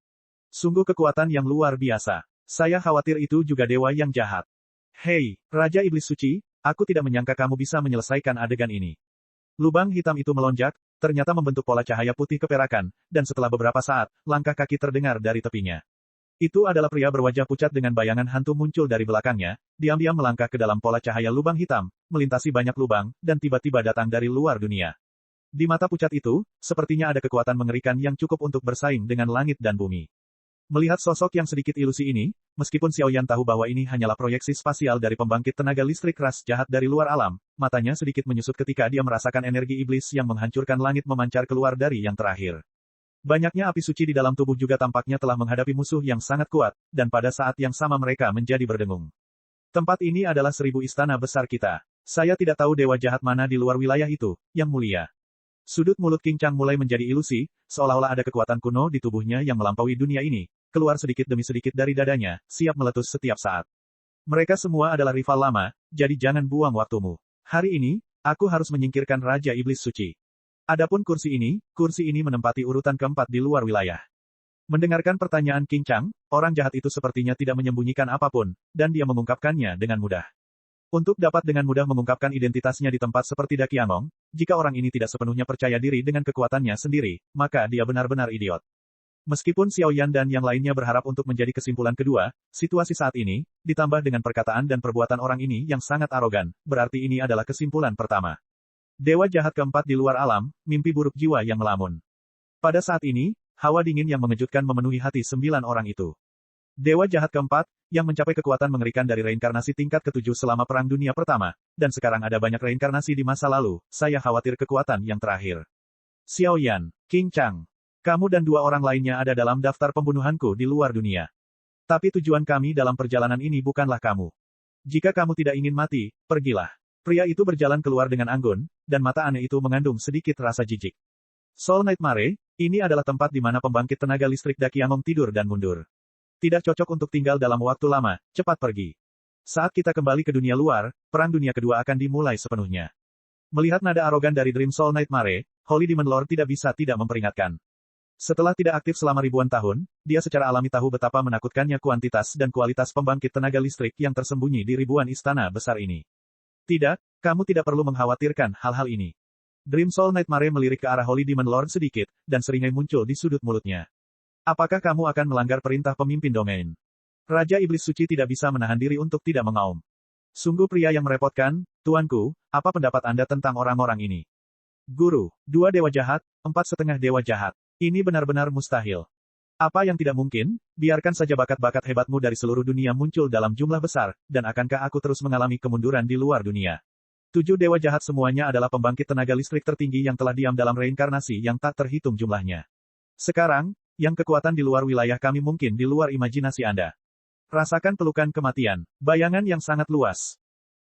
Sungguh kekuatan yang luar biasa. Saya khawatir itu juga dewa yang jahat. Hei, Raja Iblis Suci, aku tidak menyangka kamu bisa menyelesaikan adegan ini. Lubang hitam itu melonjak, ternyata membentuk pola cahaya putih keperakan, dan setelah beberapa saat, langkah kaki terdengar dari tepinya. Itu adalah pria berwajah pucat dengan bayangan hantu muncul dari belakangnya, diam-diam melangkah ke dalam pola cahaya lubang hitam, melintasi banyak lubang, dan tiba-tiba datang dari luar dunia. Di mata pucat itu, sepertinya ada kekuatan mengerikan yang cukup untuk bersaing dengan langit dan bumi. Melihat sosok yang sedikit ilusi ini, meskipun Xiaoyan tahu bahwa ini hanyalah proyeksi spasial dari pembangkit tenaga listrik ras jahat dari luar alam, matanya sedikit menyusut ketika dia merasakan energi iblis yang menghancurkan langit memancar keluar dari yang terakhir. Banyaknya api suci di dalam tubuh juga tampaknya telah menghadapi musuh yang sangat kuat, dan pada saat yang sama mereka menjadi berdengung. Tempat ini adalah 1000 istana besar kita. Saya tidak tahu dewa jahat mana di luar wilayah itu, yang mulia. Sudut mulut King Chang mulai menjadi ilusi, seolah-olah ada kekuatan kuno di tubuhnya yang melampaui dunia ini, keluar sedikit demi sedikit dari dadanya, siap meletus setiap saat. Mereka semua adalah rival lama, jadi jangan buang waktumu. Hari ini, aku harus menyingkirkan Raja Iblis Suci. Adapun kursi ini menempati urutan keempat di luar wilayah. Mendengarkan pertanyaan King Chang, orang jahat itu sepertinya tidak menyembunyikan apapun, dan dia mengungkapkannya dengan mudah. Untuk dapat dengan mudah mengungkapkan identitasnya di tempat seperti Daqiangong, jika orang ini tidak sepenuhnya percaya diri dengan kekuatannya sendiri, maka dia benar-benar idiot. Meskipun Xiaoyan dan yang lainnya berharap untuk menjadi kesimpulan kedua, situasi saat ini, ditambah dengan perkataan dan perbuatan orang ini yang sangat arogan, berarti ini adalah kesimpulan pertama. Dewa jahat keempat di luar alam, mimpi buruk jiwa yang melamun. Pada saat ini, hawa dingin yang mengejutkan memenuhi hati 9 orang itu. Dewa jahat keempat, yang mencapai kekuatan mengerikan dari reinkarnasi tingkat ke-7 selama Perang Dunia Pertama, dan sekarang ada banyak reinkarnasi di masa lalu, saya khawatir kekuatan yang terakhir. Xiaoyan, King Chang, kamu dan 2 orang lainnya ada dalam daftar pembunuhanku di luar dunia. Tapi tujuan kami dalam perjalanan ini bukanlah kamu. Jika kamu tidak ingin mati, pergilah. Pria itu berjalan keluar dengan anggun, dan mata aneh itu mengandung sedikit rasa jijik. Soul Nightmare, ini adalah tempat di mana pembangkit tenaga listrik Daqiangong tidur dan mundur. Tidak cocok untuk tinggal dalam waktu lama, cepat pergi. Saat kita kembali ke dunia luar, Perang Dunia Kedua akan dimulai sepenuhnya. Melihat nada arogan dari Dream Soul Nightmare, Holy Demon Lord tidak bisa tidak memperingatkan. Setelah tidak aktif selama ribuan tahun, dia secara alami tahu betapa menakutkannya kuantitas dan kualitas pembangkit tenaga listrik yang tersembunyi di ribuan istana besar ini. Tidak, kamu tidak perlu mengkhawatirkan hal-hal ini. Dream Soul Nightmare melirik ke arah Holy Demon Lord sedikit, dan seringai muncul di sudut mulutnya. Apakah kamu akan melanggar perintah pemimpin domain? Raja Iblis Suci tidak bisa menahan diri untuk tidak mengaum. Sungguh pria yang merepotkan, tuanku, apa pendapat Anda tentang orang-orang ini? Guru, 2 dewa jahat, 4,5 dewa jahat. Ini benar-benar mustahil. Apa yang tidak mungkin, biarkan saja bakat-bakat hebatmu dari seluruh dunia muncul dalam jumlah besar, dan akankah aku terus mengalami kemunduran di luar dunia? 7 dewa jahat semuanya adalah pembangkit tenaga listrik tertinggi yang telah diam dalam reinkarnasi yang tak terhitung jumlahnya. Sekarang, yang kekuatan di luar wilayah kami mungkin di luar imajinasi Anda. Rasakan pelukan kematian, bayangan yang sangat luas.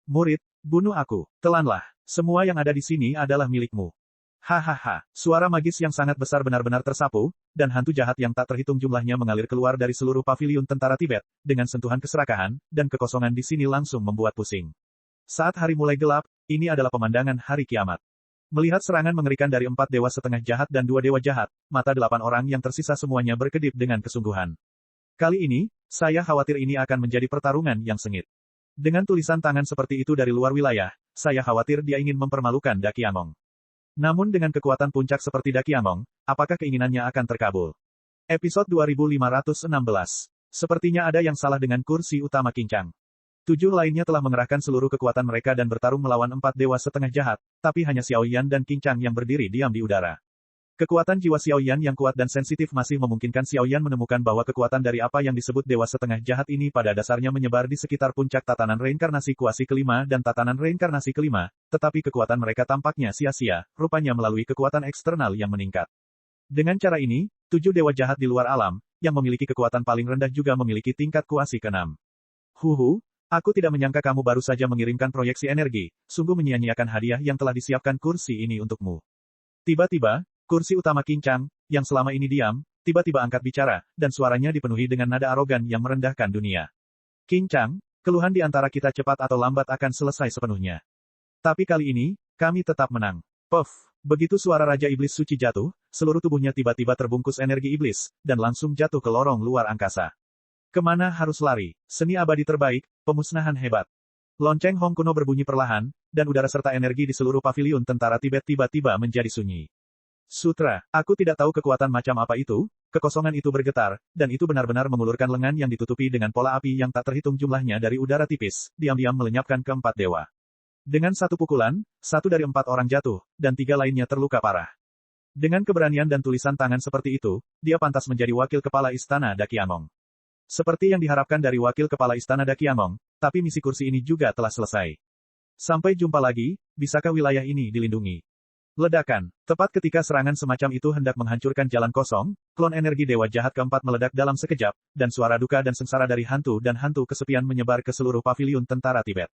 Murid, bunuh aku, telanlah, semua yang ada di sini adalah milikmu. Hahaha, suara magis yang sangat besar benar-benar tersapu, dan hantu jahat yang tak terhitung jumlahnya mengalir keluar dari seluruh paviliun tentara Tibet, dengan sentuhan keserakahan, dan kekosongan di sini langsung membuat pusing. Saat hari mulai gelap, ini adalah pemandangan hari kiamat. Melihat serangan mengerikan dari 4 dewa setengah jahat dan 2 dewa jahat, mata 8 orang yang tersisa semuanya berkedip dengan kesungguhan. Kali ini, saya khawatir ini akan menjadi pertarungan yang sengit. Dengan tulisan tangan seperti itu dari luar wilayah, saya khawatir dia ingin mempermalukan Daqiangong. Namun dengan kekuatan puncak seperti Daqiangong, apakah keinginannya akan terkabul? Episode 2516. Sepertinya ada yang salah dengan kursi utama Qincang. 7 lainnya telah mengerahkan seluruh kekuatan mereka dan bertarung melawan 4 dewa setengah jahat, tapi hanya Xiao Yan dan Qincang yang berdiri diam di udara. Kekuatan jiwa Xiao Yan yang kuat dan sensitif masih memungkinkan Xiao Yan menemukan bahwa kekuatan dari apa yang disebut dewa setengah jahat ini pada dasarnya menyebar di sekitar puncak tatanan reinkarnasi kuasi kelima dan tatanan reinkarnasi kelima, tetapi kekuatan mereka tampaknya sia-sia, rupanya melalui kekuatan eksternal yang meningkat. Dengan cara ini, 7 dewa jahat di luar alam, yang memiliki kekuatan paling rendah juga memiliki tingkat kuasi ke-6. Aku tidak menyangka kamu baru saja mengirimkan proyeksi energi, sungguh menyia-nyiakan hadiah yang telah disiapkan kursi ini untukmu. Tiba-tiba, kursi utama Qincang, yang selama ini diam, tiba-tiba angkat bicara, dan suaranya dipenuhi dengan nada arogan yang merendahkan dunia. Qincang, keluhan di antara kita cepat atau lambat akan selesai sepenuhnya. Tapi kali ini, kami tetap menang. Puff! Begitu suara Raja Iblis Suci jatuh, seluruh tubuhnya tiba-tiba terbungkus energi iblis, dan langsung jatuh ke lorong luar angkasa. Kemana harus lari? Seni abadi terbaik, pemusnahan hebat. Lonceng Hong kuno berbunyi perlahan, dan udara serta energi di seluruh paviliun tentara Tibet tiba-tiba menjadi sunyi. Sutra, aku tidak tahu kekuatan macam apa itu, kekosongan itu bergetar, dan itu benar-benar mengulurkan lengan yang ditutupi dengan pola api yang tak terhitung jumlahnya dari udara tipis, diam-diam melenyapkan keempat dewa. Dengan satu pukulan, 1 dari 4 orang jatuh, dan 3 lainnya terluka parah. Dengan keberanian dan tulisan tangan seperti itu, dia pantas menjadi wakil kepala istana Dakiamong. Seperti yang diharapkan dari wakil kepala istana Dakiamong, tapi misi kursi ini juga telah selesai. Sampai jumpa lagi, bisakah wilayah ini dilindungi? Ledakan. Tepat ketika serangan semacam itu hendak menghancurkan jalan kosong, klon energi dewa jahat keempat meledak dalam sekejap, dan suara duka dan sengsara dari hantu dan hantu kesepian menyebar ke seluruh paviliun tentara Tibet.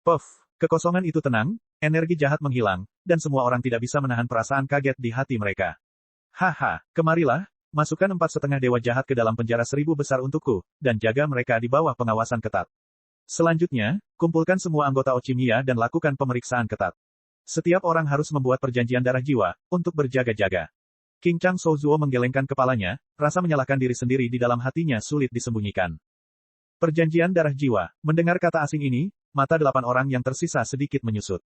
Puff! Kekosongan itu tenang, energi jahat menghilang, dan semua orang tidak bisa menahan perasaan kaget di hati mereka. Haha, kemarilah, masukkan 4,5 dewa jahat ke dalam penjara 1000 besar untukku, dan jaga mereka di bawah pengawasan ketat. Selanjutnya, kumpulkan semua anggota Ochimiya dan lakukan pemeriksaan ketat. Setiap orang harus membuat perjanjian darah jiwa, untuk berjaga-jaga. Qincang Shouzuo menggelengkan kepalanya, rasa menyalahkan diri sendiri di dalam hatinya sulit disembunyikan. Perjanjian darah jiwa, mendengar kata asing ini, mata 8 orang yang tersisa sedikit menyusut.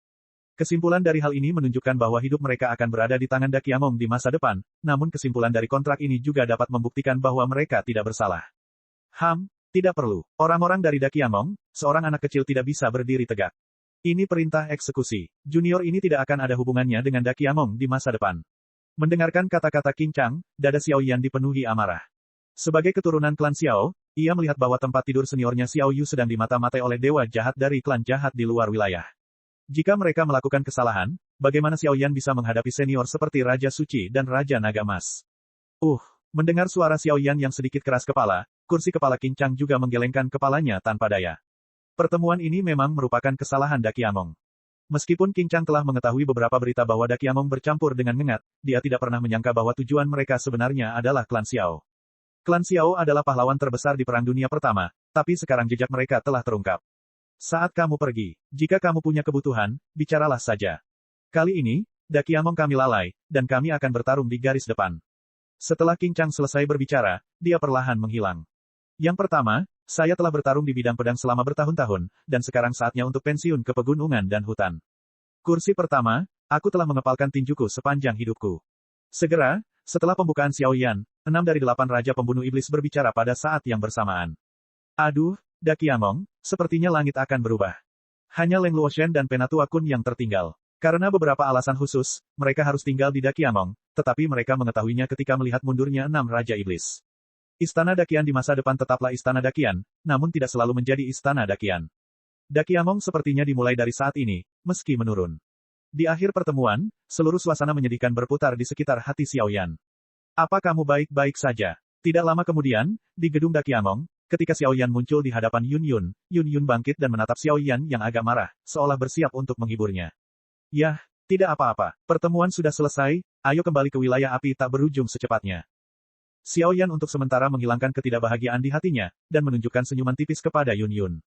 Kesimpulan dari hal ini menunjukkan bahwa hidup mereka akan berada di tangan Dakiamong di masa depan, namun kesimpulan dari kontrak ini juga dapat membuktikan bahwa mereka tidak bersalah. Tidak perlu. Orang-orang dari Dakiamong, seorang anak kecil tidak bisa berdiri tegak. Ini perintah eksekusi. Junior ini tidak akan ada hubungannya dengan Dakiamong di masa depan. Mendengarkan kata-kata Qincang, dada Xiao Yan dipenuhi amarah. Sebagai keturunan klan Xiao, ia melihat bahwa tempat tidur seniornya Xiao Yu sedang dimata-matai oleh dewa jahat dari klan jahat di luar wilayah. Jika mereka melakukan kesalahan, bagaimana Xiao Yan bisa menghadapi senior seperti Raja Suci dan Raja Naga Emas? Mendengar suara Xiao Yan yang sedikit keras kepala, kursi kepala Qincang juga menggelengkan kepalanya tanpa daya. Pertemuan ini memang merupakan kesalahan Dakiamong. Meskipun Qincang telah mengetahui beberapa berita bahwa Dakiamong bercampur dengan ngengat, dia tidak pernah menyangka bahwa tujuan mereka sebenarnya adalah klan Xiao. Klan Xiao adalah pahlawan terbesar di Perang Dunia Pertama, tapi sekarang jejak mereka telah terungkap. Saat kamu pergi, jika kamu punya kebutuhan, bicaralah saja. Kali ini, Dakiamong kami lalai, dan kami akan bertarung di garis depan. Setelah Qincang selesai berbicara, dia perlahan menghilang. Yang pertama, saya telah bertarung di bidang pedang selama bertahun-tahun, dan sekarang saatnya untuk pensiun ke pegunungan dan hutan. Kursi pertama, aku telah mengepalkan tinjuku sepanjang hidupku. Segera, setelah pembukaan Xiao Yan, 6 dari 8 Raja Pembunuh Iblis berbicara pada saat yang bersamaan. Aduh, Dakiamong, sepertinya langit akan berubah. Hanya Leng Luoshen dan Penatua Kun yang tertinggal. Karena beberapa alasan khusus, mereka harus tinggal di Dakiamong, tetapi mereka mengetahuinya ketika melihat mundurnya 6 Raja Iblis. Istana Dakian di masa depan tetaplah Istana Dakian, namun tidak selalu menjadi Istana Dakian. Dakiamong sepertinya dimulai dari saat ini, meski menurun. Di akhir pertemuan, seluruh suasana menyedihkan berputar di sekitar hati Xiao Yan. Apa kamu baik-baik saja? Tidak lama kemudian, di gedung Dakiamong, ketika Xiao Yan muncul di hadapan Yun Yun bangkit dan menatap Xiao Yan yang agak marah, seolah bersiap untuk menghiburnya. Yah, tidak apa-apa, pertemuan sudah selesai, ayo kembali ke wilayah api tak berujung secepatnya. Xiao Yan untuk sementara menghilangkan ketidakbahagiaan di hatinya, dan menunjukkan senyuman tipis kepada Yun.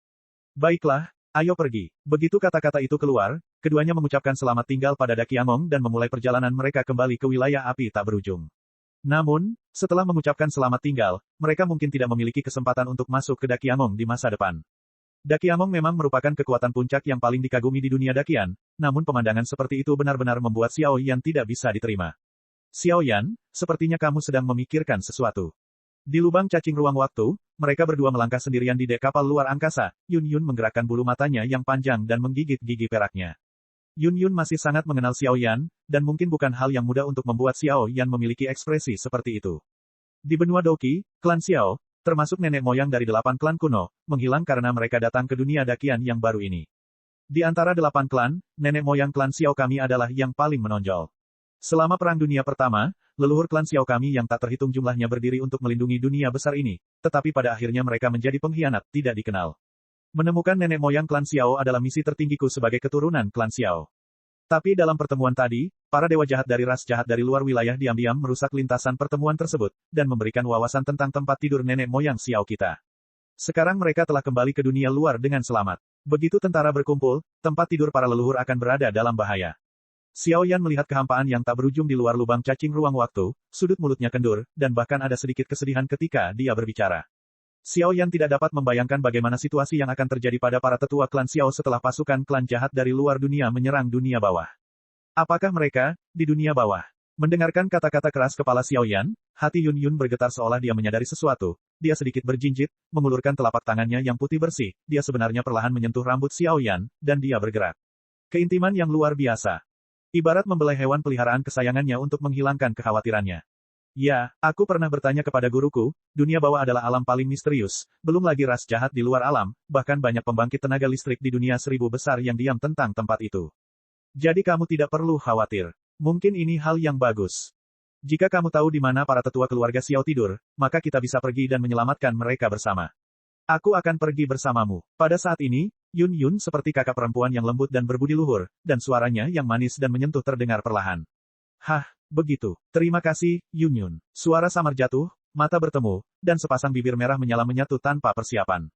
Baiklah, ayo pergi. Begitu kata-kata itu keluar, keduanya mengucapkan selamat tinggal pada Dakiamong dan memulai perjalanan mereka kembali ke wilayah api tak berujung. Namun, setelah mengucapkan selamat tinggal, mereka mungkin tidak memiliki kesempatan untuk masuk ke Dakiamong di masa depan. Dakiamong memang merupakan kekuatan puncak yang paling dikagumi di dunia Dakian, namun pemandangan seperti itu benar-benar membuat Xiao Yan tidak bisa diterima. Xiao Yan, sepertinya kamu sedang memikirkan sesuatu. Di lubang cacing ruang waktu, mereka berdua melangkah sendirian di dek kapal luar angkasa. Yun Yun menggerakkan bulu matanya yang panjang dan menggigit gigi peraknya. Yun Yun masih sangat mengenal Xiao Yan, dan mungkin bukan hal yang mudah untuk membuat Xiao Yan memiliki ekspresi seperti itu. Di benua Doqi, klan Xiao, termasuk nenek moyang dari 8 klan kuno, menghilang karena mereka datang ke dunia dakian yang baru ini. Di antara 8 klan, nenek moyang klan Xiao kami adalah yang paling menonjol. Selama Perang Dunia Pertama, leluhur klan Xiao kami yang tak terhitung jumlahnya berdiri untuk melindungi dunia besar ini, tetapi pada akhirnya mereka menjadi pengkhianat, tidak dikenal. Menemukan nenek moyang klan Xiao adalah misi tertinggiku sebagai keturunan klan Xiao. Tapi dalam pertemuan tadi, para dewa jahat dari ras jahat dari luar wilayah diam-diam merusak lintasan pertemuan tersebut, dan memberikan wawasan tentang tempat tidur nenek moyang Xiao kita. Sekarang mereka telah kembali ke dunia luar dengan selamat. Begitu tentara berkumpul, tempat tidur para leluhur akan berada dalam bahaya. Xiao Yan melihat kehampaan yang tak berujung di luar lubang cacing ruang waktu, sudut mulutnya kendur, dan bahkan ada sedikit kesedihan ketika dia berbicara. Xiao Yan tidak dapat membayangkan bagaimana situasi yang akan terjadi pada para tetua klan Xiao setelah pasukan klan jahat dari luar dunia menyerang dunia bawah. Apakah mereka, di dunia bawah? Mendengarkan kata-kata keras kepala Xiao Yan, hati Yun Yun bergetar seolah dia menyadari sesuatu. Dia sedikit berjinjit, mengulurkan telapak tangannya yang putih bersih. Dia sebenarnya perlahan menyentuh rambut Xiao Yan, dan dia bergerak. Keintiman yang luar biasa. Ibarat membelai hewan peliharaan kesayangannya untuk menghilangkan kekhawatirannya. Ya, aku pernah bertanya kepada guruku, dunia bawah adalah alam paling misterius, belum lagi ras jahat di luar alam, bahkan banyak pembangkit tenaga listrik di dunia 1000 besar yang diam tentang tempat itu. Jadi kamu tidak perlu khawatir. Mungkin ini hal yang bagus. Jika kamu tahu di mana para tetua keluarga Xiao tidur, maka kita bisa pergi dan menyelamatkan mereka bersama. Aku akan pergi bersamamu. Pada saat ini, Yun Yun seperti kakak perempuan yang lembut dan berbudi luhur, dan suaranya yang manis dan menyentuh terdengar perlahan. Hah, begitu. Terima kasih, Yun Yun. Suara samar jatuh, mata bertemu, dan sepasang bibir merah menyala menyatu tanpa persiapan.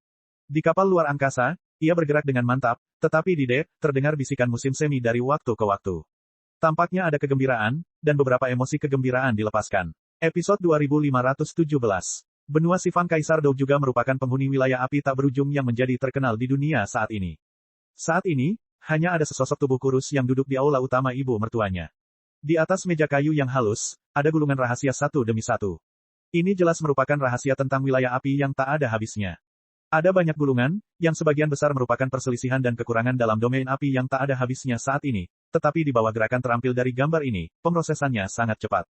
Di kapal luar angkasa, ia bergerak dengan mantap, tetapi di dek, terdengar bisikan musim semi dari waktu ke waktu. Tampaknya ada kegembiraan, dan beberapa emosi kegembiraan dilepaskan. Episode 2517. Benua Sifang Kaisar Dou juga merupakan penghuni wilayah api tak berujung yang menjadi terkenal di dunia saat ini. Saat ini, hanya ada sesosok tubuh kurus yang duduk di aula utama ibu mertuanya. Di atas meja kayu yang halus, ada gulungan rahasia satu demi satu. Ini jelas merupakan rahasia tentang wilayah api yang tak ada habisnya. Ada banyak gulungan, yang sebagian besar merupakan perselisihan dan kekurangan dalam domain api yang tak ada habisnya saat ini. Tetapi di bawah gerakan terampil dari gambar ini, pemrosesannya sangat cepat.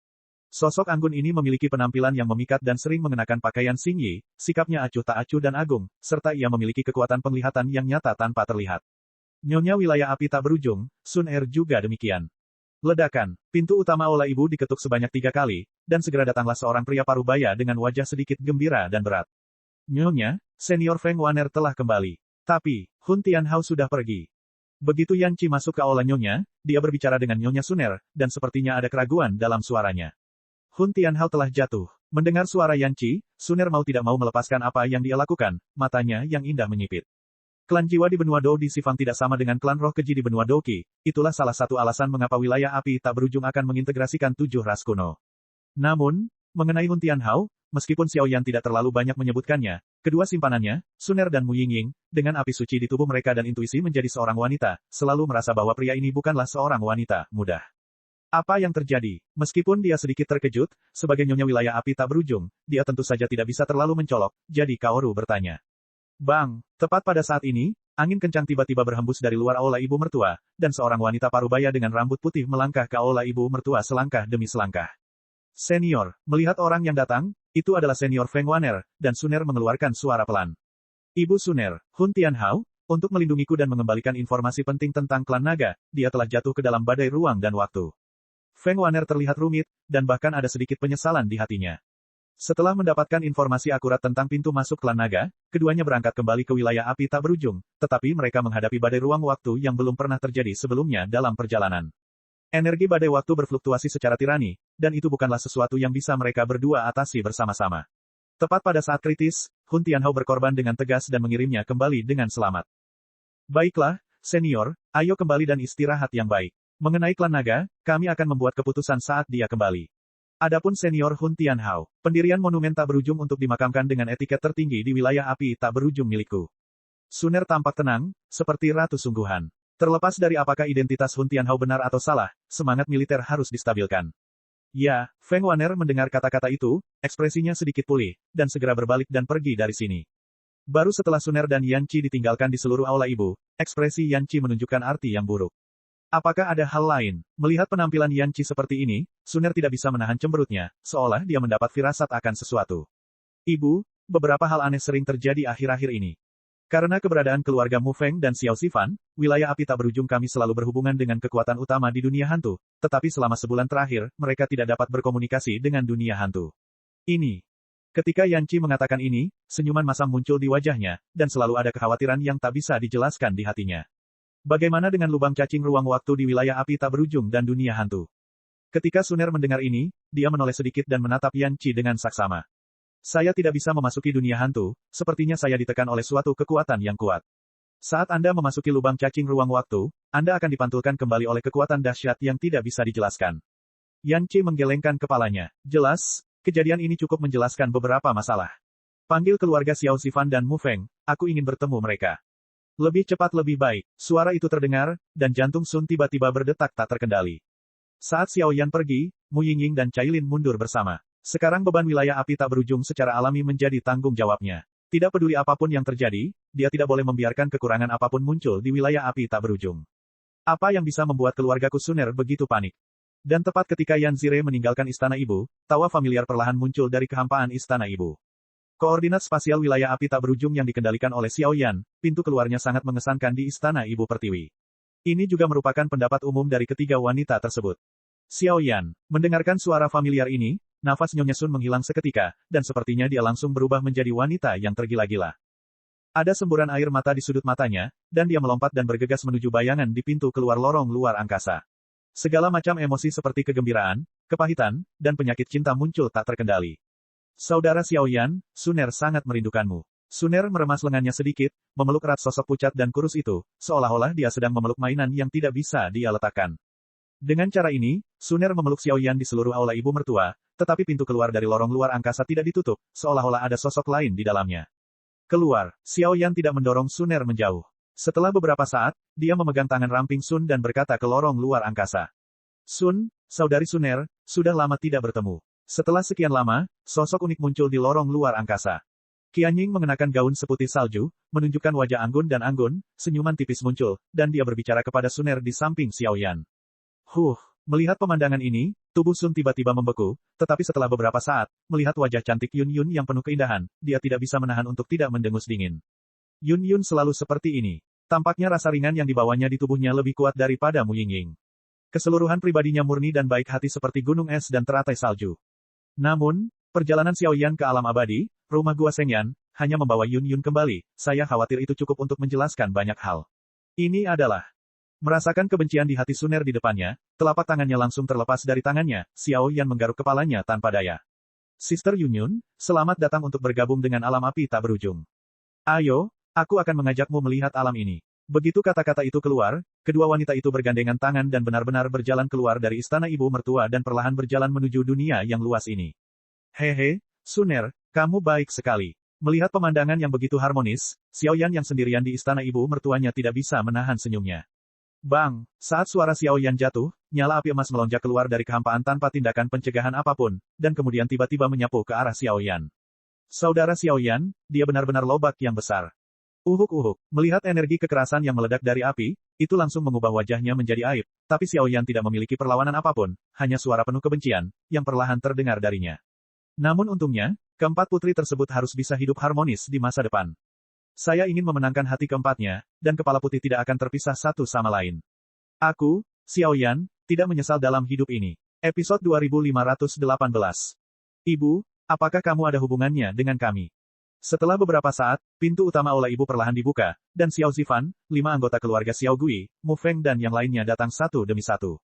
Sosok anggun ini memiliki penampilan yang memikat dan sering mengenakan pakaian Xingyi, sikapnya acuh tak acuh dan agung, serta ia memiliki kekuatan penglihatan yang nyata tanpa terlihat. Nyonya wilayah api tak berujung, Sun Er juga demikian. Ledakan, pintu utama aula ibu diketuk sebanyak 3 kali, dan segera datanglah seorang pria parubaya dengan wajah sedikit gembira dan berat. Nyonya, Senior Feng Wan'er telah kembali. Tapi, Hun Tianhao sudah pergi. Begitu Yan Qi masuk ke aula Nyonya, dia berbicara dengan Nyonya Sun Er, dan sepertinya ada keraguan dalam suaranya. Hun Tianhao telah jatuh. Mendengar suara Yan Qi, Sun Er mau tidak mau melepaskan apa yang dia lakukan, matanya yang indah menyipit. Klan jiwa di benua Dou di Sifang tidak sama dengan klan roh keji di benua Doqi. Itulah salah satu alasan mengapa wilayah api tak berujung akan mengintegrasikan 7 ras kuno. Namun, mengenai Hun Tianhao, meskipun Xiao Yan tidak terlalu banyak menyebutkannya, kedua simpanannya, Sun Er dan Mu Yingying, dengan api suci di tubuh mereka dan intuisi menjadi seorang wanita, selalu merasa bahwa pria ini bukanlah seorang wanita mudah. Apa yang terjadi? Meskipun dia sedikit terkejut, sebagai nyonya wilayah api tak berujung, dia tentu saja tidak bisa terlalu mencolok, jadi Kaoru bertanya. Bang, tepat pada saat ini, angin kencang tiba-tiba berhembus dari luar aula ibu mertua, dan seorang wanita parubaya dengan rambut putih melangkah ke aula ibu mertua selangkah demi selangkah. Senior, melihat orang yang datang, itu adalah Senior Feng Wan'er, dan Sun Er mengeluarkan suara pelan. Ibu Sun Er, Hun Tianhao, untuk melindungiku dan mengembalikan informasi penting tentang klan naga, dia telah jatuh ke dalam badai ruang dan waktu. Feng Wan'er terlihat rumit, dan bahkan ada sedikit penyesalan di hatinya. Setelah mendapatkan informasi akurat tentang pintu masuk klan naga, keduanya berangkat kembali ke wilayah api tak berujung, tetapi mereka menghadapi badai ruang waktu yang belum pernah terjadi sebelumnya dalam perjalanan. Energi badai waktu berfluktuasi secara tirani, dan itu bukanlah sesuatu yang bisa mereka berdua atasi bersama-sama. Tepat pada saat kritis, Hun Tianhao berkorban dengan tegas dan mengirimnya kembali dengan selamat. Baiklah, Senior, ayo kembali dan istirahat yang baik. Mengenai klan naga, kami akan membuat keputusan saat dia kembali. Adapun Senior Hun Tianhao, pendirian monumen tak berujung untuk dimakamkan dengan etiket tertinggi di wilayah api tak berujung milikku. Sun Er tampak tenang, seperti ratu sungguhan. Terlepas dari apakah identitas Hun Tianhao benar atau salah, semangat militer harus distabilkan. Ya, Feng Waner mendengar kata-kata itu, ekspresinya sedikit pulih, dan segera berbalik dan pergi dari sini. Baru setelah Suner dan Yan Qi ditinggalkan di seluruh aula ibu, ekspresi Yan Qi menunjukkan arti yang buruk. Apakah ada hal lain? Melihat penampilan Yan Qi seperti ini, Suner tidak bisa menahan cemberutnya, seolah dia mendapat firasat akan sesuatu. Ibu, beberapa hal aneh sering terjadi akhir-akhir ini. Karena keberadaan keluarga Mu Feng dan Xiao Zifan, wilayah api tak berujung kami selalu berhubungan dengan kekuatan utama di dunia hantu, tetapi selama sebulan terakhir, mereka tidak dapat berkomunikasi dengan dunia hantu. Ini. Ketika Yan Qi mengatakan ini, senyuman masam muncul di wajahnya, dan selalu ada kekhawatiran yang tak bisa dijelaskan di hatinya. Bagaimana dengan lubang cacing ruang waktu di wilayah api tak berujung dan dunia hantu? Ketika Suner mendengar ini, dia menoleh sedikit dan menatap Yan Qi dengan saksama. Saya tidak bisa memasuki dunia hantu, sepertinya saya ditekan oleh suatu kekuatan yang kuat. Saat Anda memasuki lubang cacing ruang waktu, Anda akan dipantulkan kembali oleh kekuatan dahsyat yang tidak bisa dijelaskan. Yan Qi menggelengkan kepalanya. Jelas, kejadian ini cukup menjelaskan beberapa masalah. Panggil keluarga Xiao Zifan dan Mu Feng, aku ingin bertemu mereka. Lebih cepat lebih baik. Suara itu terdengar, dan jantung Sun tiba-tiba berdetak tak terkendali. Saat Xiao Yan pergi, Mu Yingying dan Cailin mundur bersama. Sekarang beban wilayah api tak berujung secara alami menjadi tanggung jawabnya. Tidak peduli apapun yang terjadi, dia tidak boleh membiarkan kekurangan apapun muncul di wilayah api tak berujung. Apa yang bisa membuat keluargaku Suner begitu panik? Dan tepat ketika Yan Zire meninggalkan istana ibu, tawa familiar perlahan muncul dari kehampaan istana ibu. Koordinat spasial wilayah api tak berujung yang dikendalikan oleh Xiao Yan, pintu keluarnya sangat mengesankan di istana ibu pertiwi. Ini juga merupakan pendapat umum dari ketiga wanita tersebut. Xiao Yan, mendengarkan suara familiar ini, nafas Nyonya Sun menghilang seketika, dan sepertinya dia langsung berubah menjadi wanita yang tergila-gila. Ada semburan air mata di sudut matanya, dan dia melompat dan bergegas menuju bayangan di pintu keluar lorong luar angkasa. Segala macam emosi seperti kegembiraan, kepahitan, dan penyakit cinta muncul tak terkendali. Saudara Xiao Yan, Suner sangat merindukanmu. Suner meremas lengannya sedikit, memeluk erat sosok pucat dan kurus itu, seolah-olah dia sedang memeluk mainan yang tidak bisa dia letakkan. Dengan cara ini, Suner memeluk Xiao Yan di seluruh aula ibu mertua, tetapi pintu keluar dari lorong luar angkasa tidak ditutup, seolah-olah ada sosok lain di dalamnya. Keluar, Xiao Yan tidak mendorong Suner menjauh. Setelah beberapa saat, dia memegang tangan ramping Sun dan berkata ke lorong luar angkasa. Sun, saudari Suner, sudah lama tidak bertemu. Setelah sekian lama, sosok unik muncul di lorong luar angkasa. Qianying mengenakan gaun seputih salju, menunjukkan wajah anggun dan anggun, senyuman tipis muncul, dan dia berbicara kepada Suner di samping Xiao Yan. Melihat pemandangan ini, tubuh Sun tiba-tiba membeku, tetapi setelah beberapa saat, melihat wajah cantik Yun Yun yang penuh keindahan, dia tidak bisa menahan untuk tidak mendengus dingin. Yun Yun selalu seperti ini. Tampaknya rasa ringan yang dibawanya di tubuhnya lebih kuat daripada Mu Yingying. Keseluruhan pribadinya murni dan baik hati seperti gunung es dan teratai salju. Namun, perjalanan Xiao Yan ke alam abadi, rumah gua Sengyan, hanya membawa Yun Yun kembali. Saya khawatir itu cukup untuk menjelaskan banyak hal. Ini adalah merasakan kebencian di hati Suner di depannya, telapak tangannya langsung terlepas dari tangannya, Xiao Yan menggaruk kepalanya tanpa daya. Sister Yun Yun, selamat datang untuk bergabung dengan alam api tak berujung. Ayo, aku akan mengajakmu melihat alam ini. Begitu kata-kata itu keluar, kedua wanita itu bergandengan tangan dan benar-benar berjalan keluar dari istana ibu mertua dan perlahan berjalan menuju dunia yang luas ini. Hehe, Suner, kamu baik sekali. Melihat pemandangan yang begitu harmonis, Xiao Yan yang sendirian di istana ibu mertuanya tidak bisa menahan senyumnya. Bang, saat suara Xiao Yan jatuh, nyala api emas melonjak keluar dari kehampaan tanpa tindakan pencegahan apapun, dan kemudian tiba-tiba menyapu ke arah Xiao Yan. Saudara Xiao Yan, dia benar-benar lobak yang besar. Uhuk-uhuk, melihat energi kekerasan yang meledak dari api, itu langsung mengubah wajahnya menjadi aib, tapi Xiao Yan tidak memiliki perlawanan apapun, hanya suara penuh kebencian, yang perlahan terdengar darinya. Namun untungnya, keempat putri tersebut harus bisa hidup harmonis di masa depan. Saya ingin memenangkan hati keempatnya, dan kepala putih tidak akan terpisah satu sama lain. Aku, Xiao Yan, tidak menyesal dalam hidup ini. Episode 2518. Ibu, apakah kamu ada hubungannya dengan kami? Setelah beberapa saat, pintu utama aula ibu perlahan dibuka, dan Xiao Zifan, 5 anggota keluarga Xiao Gui, Mu Feng dan yang lainnya datang satu demi satu.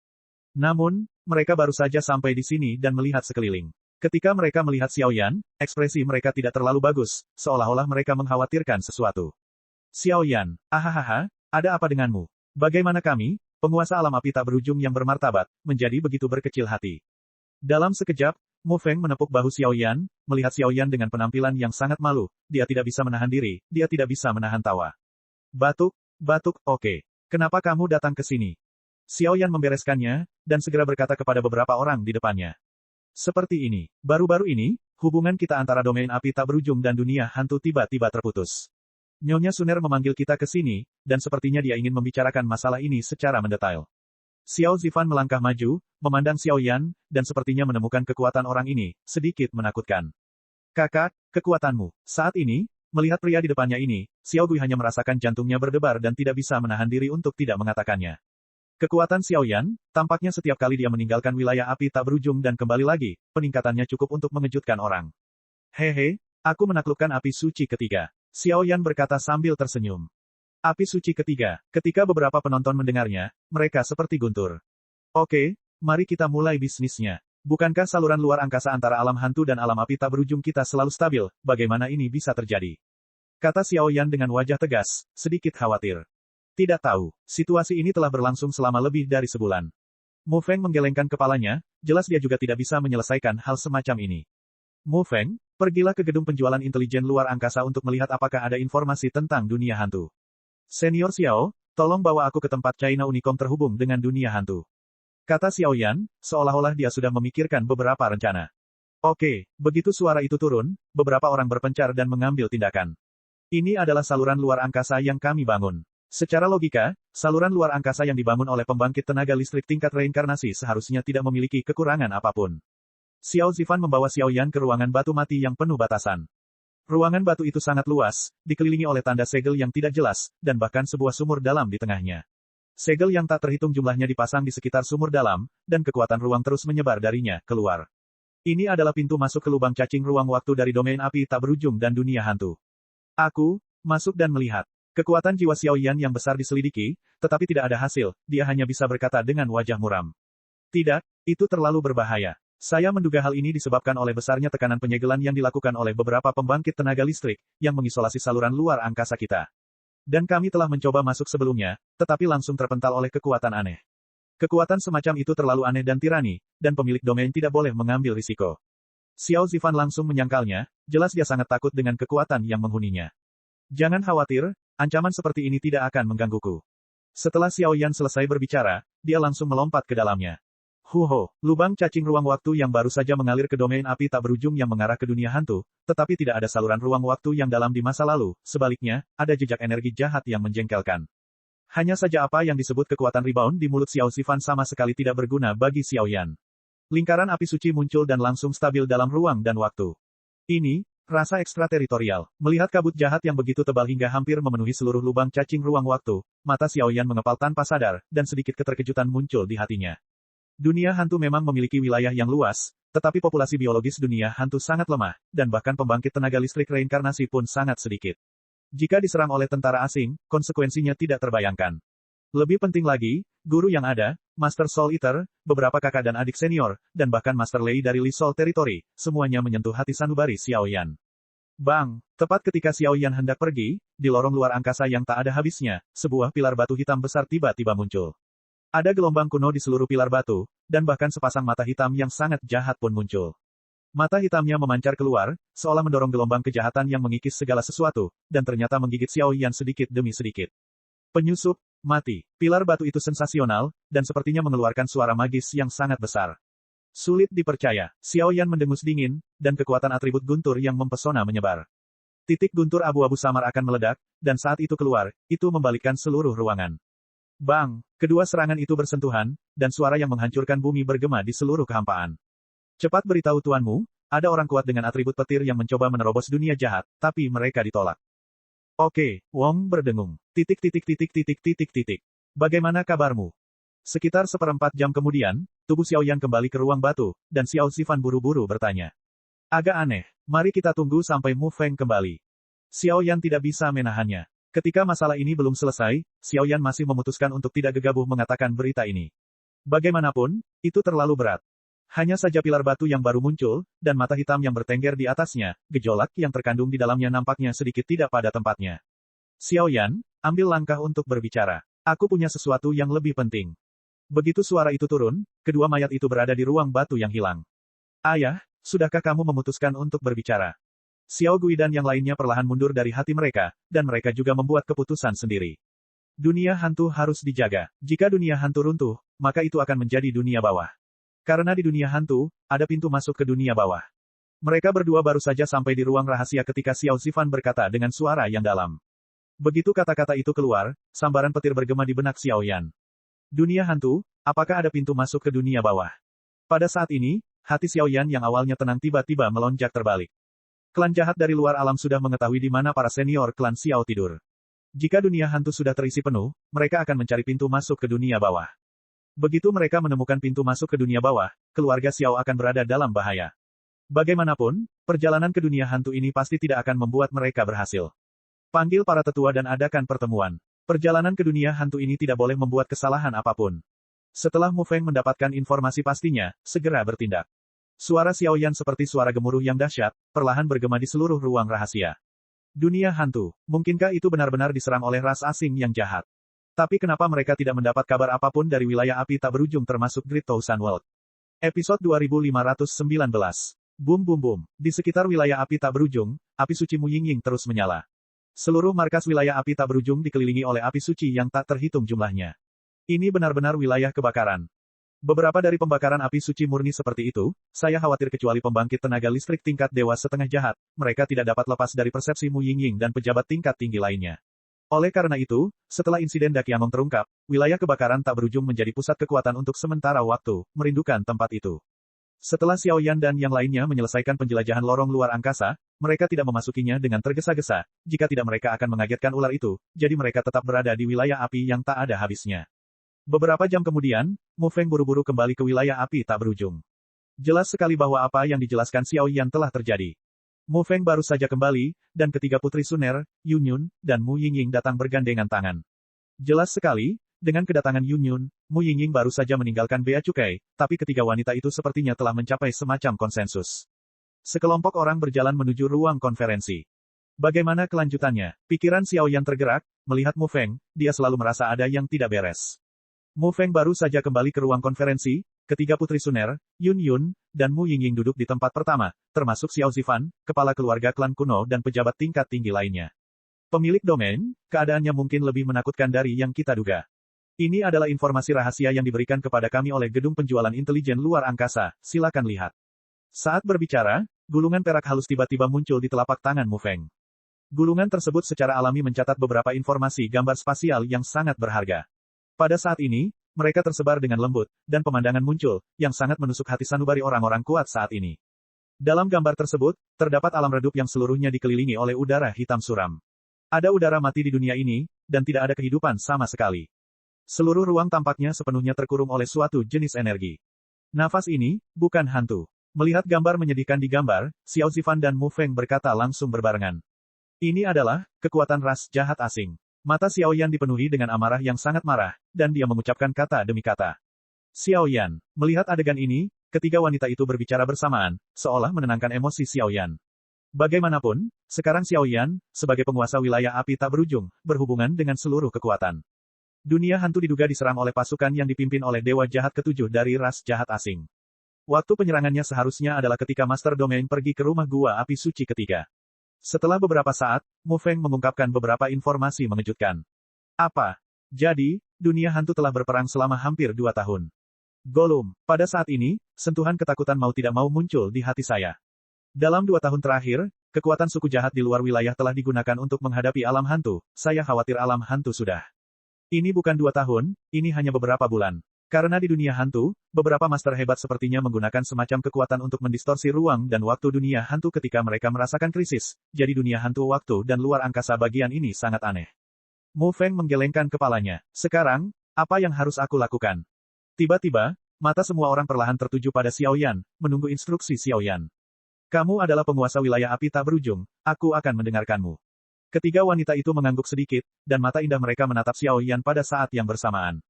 Namun, mereka baru saja sampai di sini dan melihat sekeliling. Ketika mereka melihat Xiao Yan, ekspresi mereka tidak terlalu bagus, seolah-olah mereka mengkhawatirkan sesuatu. Xiao Yan, ahahaha, ada apa denganmu? Bagaimana kami, penguasa alam api tak berujung yang bermartabat, menjadi begitu berkecil hati? Dalam sekejap, Mu Feng menepuk bahu Xiao Yan, melihat Xiao Yan dengan penampilan yang sangat malu, dia tidak bisa menahan diri, dia tidak bisa menahan tawa. Batuk, oke. Kenapa kamu datang ke sini? Xiao Yan membereskannya, dan segera berkata kepada beberapa orang di depannya. Seperti ini. Baru-baru ini, hubungan kita antara domain api tak berujung dan dunia hantu tiba-tiba terputus. Nyonya Suner memanggil kita ke sini, dan sepertinya dia ingin membicarakan masalah ini secara mendetail. Xiao Zifan melangkah maju, memandang Xiao Yan, dan sepertinya menemukan kekuatan orang ini, sedikit menakutkan. Kakak, kekuatanmu. Saat ini, melihat pria di depannya ini, Xiao Gui hanya merasakan jantungnya berdebar dan tidak bisa menahan diri untuk tidak mengatakannya. Kekuatan Xiao Yan, tampaknya setiap kali dia meninggalkan wilayah api tak berujung dan kembali lagi, peningkatannya cukup untuk mengejutkan orang. Hehe, aku menaklukkan api suci ketiga. Xiao Yan berkata sambil tersenyum. Api suci ketiga, ketika beberapa penonton mendengarnya, mereka seperti guntur. Oke, mari kita mulai bisnisnya. Bukankah saluran luar angkasa antara alam hantu dan alam api tak berujung kita selalu stabil, bagaimana ini bisa terjadi? Kata Xiao Yan dengan wajah tegas, sedikit khawatir. Tidak tahu, situasi ini telah berlangsung selama lebih dari sebulan. Mu Feng menggelengkan kepalanya, jelas dia juga tidak bisa menyelesaikan hal semacam ini. Mu Feng, pergilah ke gedung penjualan intelijen luar angkasa untuk melihat apakah ada informasi tentang dunia hantu. Senior Xiao, tolong bawa aku ke tempat China Unicom terhubung dengan dunia hantu. Kata Xiao Yan, seolah-olah dia sudah memikirkan beberapa rencana. Oke, begitu suara itu turun, beberapa orang berpencar dan mengambil tindakan. Ini adalah saluran luar angkasa yang kami bangun. Secara logika, saluran luar angkasa yang dibangun oleh pembangkit tenaga listrik tingkat reinkarnasi seharusnya tidak memiliki kekurangan apapun. Xiao Zifan membawa Xiao Yan ke ruangan batu mati yang penuh batasan. Ruangan batu itu sangat luas, dikelilingi oleh tanda segel yang tidak jelas, dan bahkan sebuah sumur dalam di tengahnya. Segel yang tak terhitung jumlahnya dipasang di sekitar sumur dalam, dan kekuatan ruang terus menyebar darinya keluar. Ini adalah pintu masuk ke lubang cacing ruang waktu dari domain api tak berujung dan dunia hantu. Aku, masuk dan melihat. Kekuatan jiwa Xiao Yan yang besar diselidiki, tetapi tidak ada hasil, dia hanya bisa berkata dengan wajah muram. Tidak, itu terlalu berbahaya. Saya menduga hal ini disebabkan oleh besarnya tekanan penyegelan yang dilakukan oleh beberapa pembangkit tenaga listrik, yang mengisolasi saluran luar angkasa kita. Dan kami telah mencoba masuk sebelumnya, tetapi langsung terpental oleh kekuatan aneh. Kekuatan semacam itu terlalu aneh dan tirani, dan pemilik domain tidak boleh mengambil risiko. Xiao Zifan langsung menyangkalnya, jelas dia sangat takut dengan kekuatan yang menghuninya. Jangan khawatir, ancaman seperti ini tidak akan menggangguku. Setelah Xiao Yan selesai berbicara, dia langsung melompat ke dalamnya. Huho, lubang cacing ruang waktu yang baru saja mengalir ke domain api tak berujung yang mengarah ke dunia hantu, tetapi tidak ada saluran ruang waktu yang dalam di masa lalu, sebaliknya, ada jejak energi jahat yang menjengkelkan. Hanya saja apa yang disebut kekuatan rebound di mulut Xiao Zifan sama sekali tidak berguna bagi Xiao Yan. Lingkaran api suci muncul dan langsung stabil dalam ruang dan waktu. Ini, rasa ekstrateritorial. Melihat kabut jahat yang begitu tebal hingga hampir memenuhi seluruh lubang cacing ruang waktu, mata Xiao Yan mengepal tanpa sadar, dan sedikit keterkejutan muncul di hatinya. Dunia hantu memang memiliki wilayah yang luas, tetapi populasi biologis dunia hantu sangat lemah, dan bahkan pembangkit tenaga listrik reinkarnasi pun sangat sedikit. Jika diserang oleh tentara asing, konsekuensinya tidak terbayangkan. Lebih penting lagi, guru yang ada, Master Soul Eater, beberapa kakak dan adik senior, dan bahkan Master Lei dari Li Soul Territory, semuanya menyentuh hati sanubari Xiao Yan. Bang! Tepat ketika Xiao Yan hendak pergi, di lorong luar angkasa yang tak ada habisnya, sebuah pilar batu hitam besar tiba-tiba muncul. Ada gelombang kuno di seluruh pilar batu, dan bahkan sepasang mata hitam yang sangat jahat pun muncul. Mata hitamnya memancar keluar, seolah mendorong gelombang kejahatan yang mengikis segala sesuatu, dan ternyata menggigit Xiao Yan sedikit demi sedikit. Penyusup, mati. Pilar batu itu sensasional, dan sepertinya mengeluarkan suara magis yang sangat besar. Sulit dipercaya, Xiao Yan mendengus dingin, dan kekuatan atribut guntur yang mempesona menyebar. Titik guntur abu-abu samar akan meledak, dan saat itu keluar, itu membalikkan seluruh ruangan. Bang! Kedua serangan itu bersentuhan, dan suara yang menghancurkan bumi bergema di seluruh kehampaan. Cepat beritahu tuanmu, ada orang kuat dengan atribut petir yang mencoba menerobos dunia jahat, tapi mereka ditolak. Oke, Wong berdengung. Bagaimana kabarmu? Sekitar 1/4 jam kemudian, tubuh Xiao Yan kembali ke ruang batu, dan Xiao Zifan buru-buru bertanya. Agak aneh, mari kita tunggu sampai Mu Feng kembali. Xiao Yan tidak bisa menahannya. Ketika masalah ini belum selesai, Xiao Yan masih memutuskan untuk tidak gegabah mengatakan berita ini. Bagaimanapun, itu terlalu berat. Hanya saja pilar batu yang baru muncul, dan mata hitam yang bertengger di atasnya, gejolak yang terkandung di dalamnya nampaknya sedikit tidak pada tempatnya. Xiao Yan, ambil langkah untuk berbicara. Aku punya sesuatu yang lebih penting. Begitu suara itu turun, kedua mayat itu berada di ruang batu yang hilang. Ayah, sudahkah kamu memutuskan untuk berbicara? Xiao Gui dan yang lainnya perlahan mundur dari hati mereka, dan mereka juga membuat keputusan sendiri. Dunia hantu harus dijaga. Jika dunia hantu runtuh, maka itu akan menjadi dunia bawah. Karena di dunia hantu, ada pintu masuk ke dunia bawah. Mereka berdua baru saja sampai di ruang rahasia ketika Xiao Zifan berkata dengan suara yang dalam. Begitu kata-kata itu keluar, sambaran petir bergema di benak Xiao Yan. Dunia hantu, apakah ada pintu masuk ke dunia bawah? Pada saat ini, hati Xiao Yan yang awalnya tenang tiba-tiba melonjak terbalik. Klan jahat dari luar alam sudah mengetahui di mana para senior klan Xiao tidur. Jika dunia hantu sudah terisi penuh, mereka akan mencari pintu masuk ke dunia bawah. Begitu mereka menemukan pintu masuk ke dunia bawah, keluarga Xiao akan berada dalam bahaya. Bagaimanapun, perjalanan ke dunia hantu ini pasti tidak akan membuat mereka berhasil. Panggil para tetua dan adakan pertemuan. Perjalanan ke dunia hantu ini tidak boleh membuat kesalahan apapun. Setelah Mu Feng mendapatkan informasi pastinya, segera bertindak. Suara Xiao Yan seperti suara gemuruh yang dahsyat, perlahan bergema di seluruh ruang rahasia. Dunia hantu, mungkinkah itu benar-benar diserang oleh ras asing yang jahat? Tapi kenapa mereka tidak mendapat kabar apapun dari wilayah api tak berujung termasuk Great Thousand World? Episode 2519. Boom boom boom. Di sekitar wilayah api tak berujung, api suci Mu Yingying terus menyala. Seluruh markas wilayah api tak berujung dikelilingi oleh api suci yang tak terhitung jumlahnya. Ini benar-benar wilayah kebakaran. Beberapa dari pembakaran api suci murni seperti itu, saya khawatir kecuali pembangkit tenaga listrik tingkat dewa setengah jahat, mereka tidak dapat lepas dari persepsi Mu Yingying dan pejabat tingkat tinggi lainnya. Oleh karena itu, setelah insiden Dakiamong terungkap, wilayah kebakaran tak berujung menjadi pusat kekuatan untuk sementara waktu, merindukan tempat itu. Setelah Xiao Yan dan yang lainnya menyelesaikan penjelajahan lorong luar angkasa, mereka tidak memasukinya dengan tergesa-gesa, jika tidak mereka akan mengagetkan ular itu, jadi mereka tetap berada di wilayah api yang tak ada habisnya. Beberapa jam kemudian, Mu Feng buru-buru kembali ke wilayah api tak berujung. Jelas sekali bahwa apa yang dijelaskan Xiao Yan telah terjadi. Mu Feng baru saja kembali, dan ketiga putri Suner, Yun Yun, dan Mu Yingying datang bergandengan tangan. Jelas sekali, dengan kedatangan Yun Yun, Mu Yingying baru saja meninggalkan Bea Cukai, tapi ketiga wanita itu sepertinya telah mencapai semacam konsensus. Sekelompok orang berjalan menuju ruang konferensi. Bagaimana kelanjutannya? Pikiran Xiao Yan tergerak, melihat Mu Feng, dia selalu merasa ada yang tidak beres. Mu Feng baru saja kembali ke ruang konferensi, ketiga putri Suner, Yun Yun, dan Mu Yingying duduk di tempat pertama, termasuk Xiao Zifan, kepala keluarga klan kuno dan pejabat tingkat tinggi lainnya. Pemilik domain, keadaannya mungkin lebih menakutkan dari yang kita duga. Ini adalah informasi rahasia yang diberikan kepada kami oleh Gedung Penjualan Intelijen Luar Angkasa, silakan lihat. Saat berbicara, gulungan perak halus tiba-tiba muncul di telapak tangan Mu Feng. Gulungan tersebut secara alami mencatat beberapa informasi gambar spasial yang sangat berharga. Pada saat ini, mereka tersebar dengan lembut, dan pemandangan muncul, yang sangat menusuk hati sanubari orang-orang kuat saat ini. Dalam gambar tersebut, terdapat alam redup yang seluruhnya dikelilingi oleh udara hitam suram. Ada udara mati di dunia ini, dan tidak ada kehidupan sama sekali. Seluruh ruang tampaknya sepenuhnya terkurung oleh suatu jenis energi. Nafas ini, bukan hantu. Melihat gambar menyedihkan di gambar, Xiao Zifan dan Mu Feng berkata langsung berbarengan. Ini adalah kekuatan ras jahat asing. Mata Xiao Yan dipenuhi dengan amarah yang sangat marah, dan dia mengucapkan kata demi kata. Xiao Yan, melihat adegan ini, ketiga wanita itu berbicara bersamaan, seolah menenangkan emosi Xiao Yan. Bagaimanapun, sekarang Xiao Yan, sebagai penguasa wilayah api tak berujung, berhubungan dengan seluruh kekuatan. Dunia hantu diduga diserang oleh pasukan yang dipimpin oleh dewa jahat ketujuh dari ras jahat asing. Waktu penyerangannya seharusnya adalah ketika Master Domain pergi ke rumah gua api suci ketiga. Setelah beberapa saat, Mu Feng mengungkapkan beberapa informasi mengejutkan. Apa? Jadi, dunia hantu telah berperang selama hampir 2 tahun. Golum, pada saat ini, sentuhan ketakutan mau tidak mau muncul di hati saya. Dalam 2 tahun terakhir, kekuatan suku jahat di luar wilayah telah digunakan untuk menghadapi alam hantu, saya khawatir alam hantu sudah. Ini bukan 2 tahun, ini hanya beberapa bulan. Karena di dunia hantu, beberapa master hebat sepertinya menggunakan semacam kekuatan untuk mendistorsi ruang dan waktu dunia hantu ketika mereka merasakan krisis, jadi dunia hantu waktu dan luar angkasa bagian ini sangat aneh. Mu Feng menggelengkan kepalanya. Sekarang, apa yang harus aku lakukan? Tiba-tiba, mata semua orang perlahan tertuju pada Xiao Yan, menunggu instruksi Xiao Yan. Kamu adalah penguasa wilayah api tak berujung, aku akan mendengarkanmu. Ketiga wanita itu mengangguk sedikit, dan mata indah mereka menatap Xiao Yan pada saat yang bersamaan.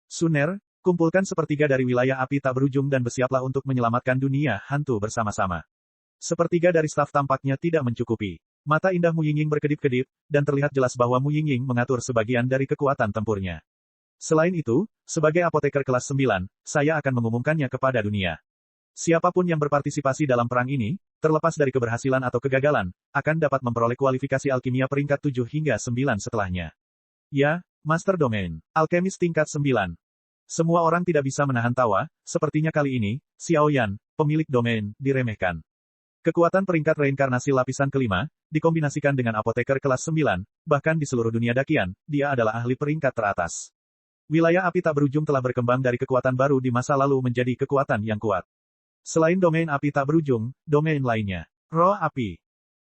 Suner, kumpulkan sepertiga dari wilayah api tak berujung dan bersiaplah untuk menyelamatkan dunia hantu bersama-sama. Sepertiga dari staf tampaknya tidak mencukupi. Mata indah Mu Yingying berkedip-kedip, dan terlihat jelas bahwa Mu Yingying mengatur sebagian dari kekuatan tempurnya. Selain itu, sebagai apoteker kelas 9, saya akan mengumumkannya kepada dunia. Siapapun yang berpartisipasi dalam perang ini, terlepas dari keberhasilan atau kegagalan, akan dapat memperoleh kualifikasi alkimia peringkat 7 hingga 9 setelahnya. Ya, Master Domain, alkemis tingkat 9. Semua orang tidak bisa menahan tawa, sepertinya kali ini, Xiao Yan, pemilik domain, diremehkan. Kekuatan peringkat reinkarnasi lapisan kelima, dikombinasikan dengan apoteker kelas 9, bahkan di seluruh dunia dakian, dia adalah ahli peringkat teratas. Wilayah api tak berujung telah berkembang dari kekuatan baru di masa lalu menjadi kekuatan yang kuat. Selain domain api tak berujung, domain lainnya, roh api.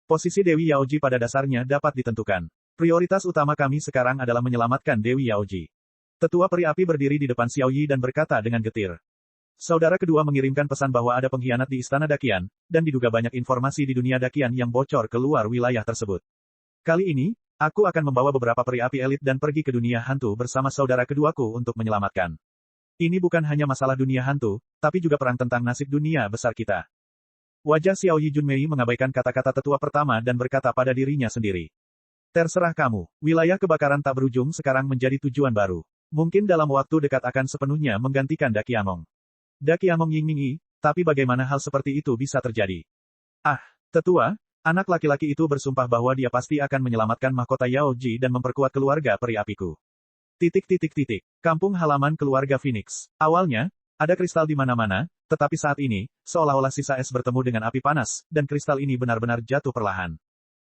Posisi Dewi Yaoji pada dasarnya dapat ditentukan. Prioritas utama kami sekarang adalah menyelamatkan Dewi Yaoji. Tetua peri api berdiri di depan Xiao Yi dan berkata dengan getir. Saudara kedua mengirimkan pesan bahwa ada pengkhianat di Istana Dakian, dan diduga banyak informasi di dunia Dakian yang bocor keluar wilayah tersebut. Kali ini, aku akan membawa beberapa peri api elit dan pergi ke dunia hantu bersama saudara keduaku untuk menyelamatkan. Ini bukan hanya masalah dunia hantu, tapi juga perang tentang nasib dunia besar kita. Wajah Xiao Yi Junmei mengabaikan kata-kata tetua pertama dan berkata pada dirinya sendiri. Terserah kamu, wilayah kebakaran tak berujung sekarang menjadi tujuan baru. Mungkin dalam waktu dekat akan sepenuhnya menggantikan Dakiamong. Dakiamong Yingmingyi, tapi bagaimana hal seperti itu bisa terjadi? Ah, tetua, anak laki-laki itu bersumpah bahwa dia pasti akan menyelamatkan mahkota Yaoji dan memperkuat keluarga peri apiku. Kampung halaman keluarga Phoenix. Awalnya, ada kristal di mana-mana, tetapi saat ini, seolah-olah sisa es bertemu dengan api panas, dan kristal ini benar-benar jatuh perlahan.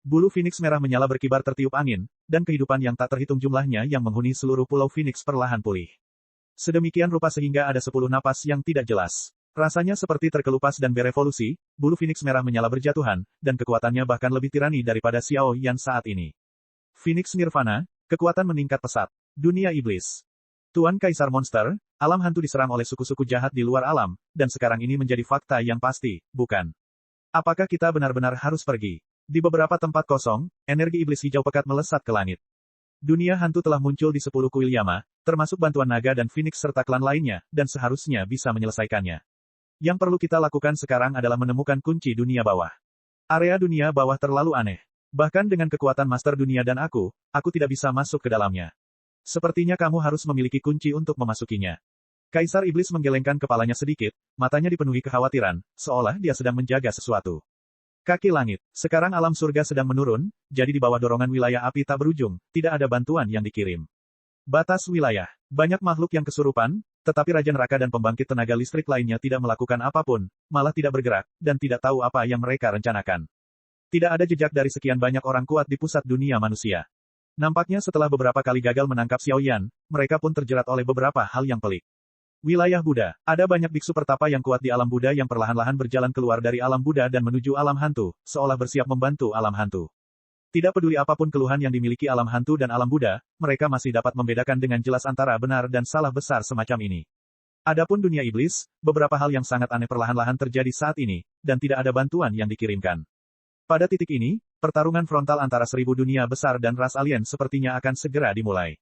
Bulu Phoenix merah menyala berkibar tertiup angin, dan kehidupan yang tak terhitung jumlahnya yang menghuni seluruh pulau Phoenix perlahan pulih. Sedemikian rupa sehingga ada 10 napas yang tidak jelas. Rasanya seperti terkelupas dan berevolusi, bulu Phoenix merah menyala berjatuhan, dan kekuatannya bahkan lebih tirani daripada Xiao Yan saat ini. Phoenix Nirvana, kekuatan meningkat pesat. Dunia iblis. Tuan Kaisar Monster, alam hantu diserang oleh suku-suku jahat di luar alam, dan sekarang ini menjadi fakta yang pasti, bukan? Apakah kita benar-benar harus pergi? Di beberapa tempat kosong, energi iblis hijau pekat melesat ke langit. Dunia hantu telah muncul di 10 kuil Yama, termasuk bantuan naga dan Phoenix serta klan lainnya, dan seharusnya bisa menyelesaikannya. Yang perlu kita lakukan sekarang adalah menemukan kunci dunia bawah. Area dunia bawah terlalu aneh. Bahkan dengan kekuatan master dunia dan aku tidak bisa masuk ke dalamnya. Sepertinya kamu harus memiliki kunci untuk memasukinya. Kaisar Iblis menggelengkan kepalanya sedikit, matanya dipenuhi kekhawatiran, seolah dia sedang menjaga sesuatu. Kaki langit. Sekarang alam surga sedang menurun, jadi di bawah dorongan wilayah api tak berujung, tidak ada bantuan yang dikirim. Batas wilayah. Banyak makhluk yang kesurupan, tetapi Raja Neraka dan pembangkit tenaga listrik lainnya tidak melakukan apapun, malah tidak bergerak, dan tidak tahu apa yang mereka rencanakan. Tidak ada jejak dari sekian banyak orang kuat di pusat dunia manusia. Nampaknya setelah beberapa kali gagal menangkap Xiao Yan, mereka pun terjerat oleh beberapa hal yang pelik. Wilayah Buddha. Ada banyak biksu pertapa yang kuat di alam Buddha yang perlahan-lahan berjalan keluar dari alam Buddha dan menuju alam hantu, seolah bersiap membantu alam hantu. Tidak peduli apapun keluhan yang dimiliki alam hantu dan alam Buddha, mereka masih dapat membedakan dengan jelas antara benar dan salah besar semacam ini. Adapun dunia iblis, beberapa hal yang sangat aneh perlahan-lahan terjadi saat ini, dan tidak ada bantuan yang dikirimkan. Pada titik ini, pertarungan frontal antara 1000 dunia besar dan ras alien sepertinya akan segera dimulai.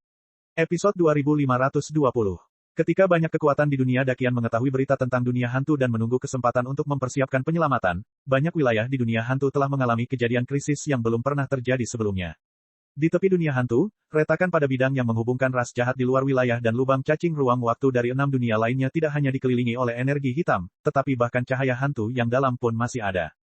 Episode 2520. Ketika banyak kekuatan di dunia dakian mengetahui berita tentang dunia hantu dan menunggu kesempatan untuk mempersiapkan penyelamatan, banyak wilayah di dunia hantu telah mengalami kejadian krisis yang belum pernah terjadi sebelumnya. Di tepi dunia hantu, retakan pada bidang yang menghubungkan ras jahat di luar wilayah dan lubang cacing ruang waktu dari 6 dunia lainnya tidak hanya dikelilingi oleh energi hitam, tetapi bahkan cahaya hantu yang dalam pun masih ada.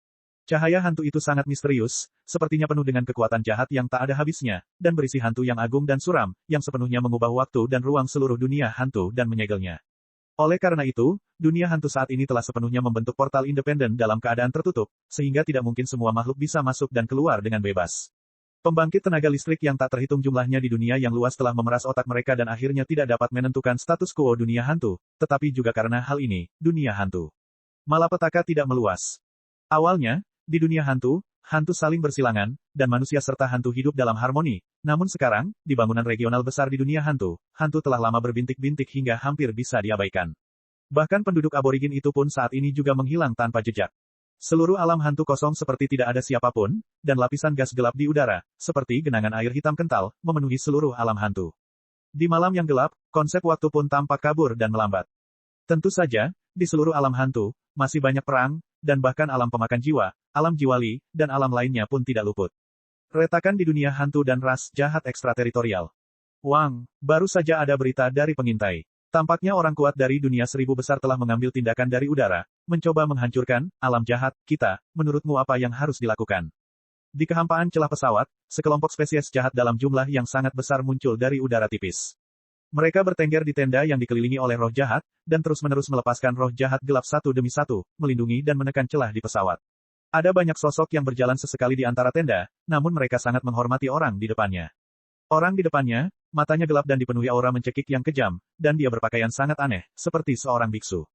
Cahaya hantu itu sangat misterius, sepertinya penuh dengan kekuatan jahat yang tak ada habisnya, dan berisi hantu yang agung dan suram, yang sepenuhnya mengubah waktu dan ruang seluruh dunia hantu dan menyegelnya. Oleh karena itu, dunia hantu saat ini telah sepenuhnya membentuk portal independen dalam keadaan tertutup, sehingga tidak mungkin semua makhluk bisa masuk dan keluar dengan bebas. Pembangkit tenaga listrik yang tak terhitung jumlahnya di dunia yang luas telah memeras otak mereka dan akhirnya tidak dapat menentukan status quo dunia hantu, tetapi juga karena hal ini, dunia hantu malapetaka tidak meluas. Awalnya, di dunia hantu saling bersilangan, dan manusia serta hantu hidup dalam harmoni. Namun sekarang, di bangunan regional besar di dunia hantu telah lama berbintik-bintik hingga hampir bisa diabaikan. Bahkan penduduk aborigin itu pun saat ini juga menghilang tanpa jejak. Seluruh alam hantu kosong seperti tidak ada siapapun, dan lapisan gas gelap di udara, seperti genangan air hitam kental, memenuhi seluruh alam hantu. Di malam yang gelap, konsep waktu pun tampak kabur dan melambat. Tentu saja, di seluruh alam hantu, masih banyak perang, dan bahkan alam pemakan jiwa, alam jiwali, dan alam lainnya pun tidak luput. Retakan di dunia hantu dan ras jahat ekstrateritorial. Wang, baru saja ada berita dari pengintai. Tampaknya orang kuat dari dunia 1000 besar telah mengambil tindakan dari udara, mencoba menghancurkan alam jahat kita. Menurutmu apa yang harus dilakukan? Di kehampaan celah pesawat, sekelompok spesies jahat dalam jumlah yang sangat besar muncul dari udara tipis. Mereka bertengger di tenda yang dikelilingi oleh roh jahat, dan terus-menerus melepaskan roh jahat gelap satu demi satu, melindungi dan menekan celah di pesawat. Ada banyak sosok yang berjalan sesekali di antara tenda, namun mereka sangat menghormati orang di depannya. Orang di depannya, matanya gelap dan dipenuhi aura mencekik yang kejam, dan dia berpakaian sangat aneh, seperti seorang biksu.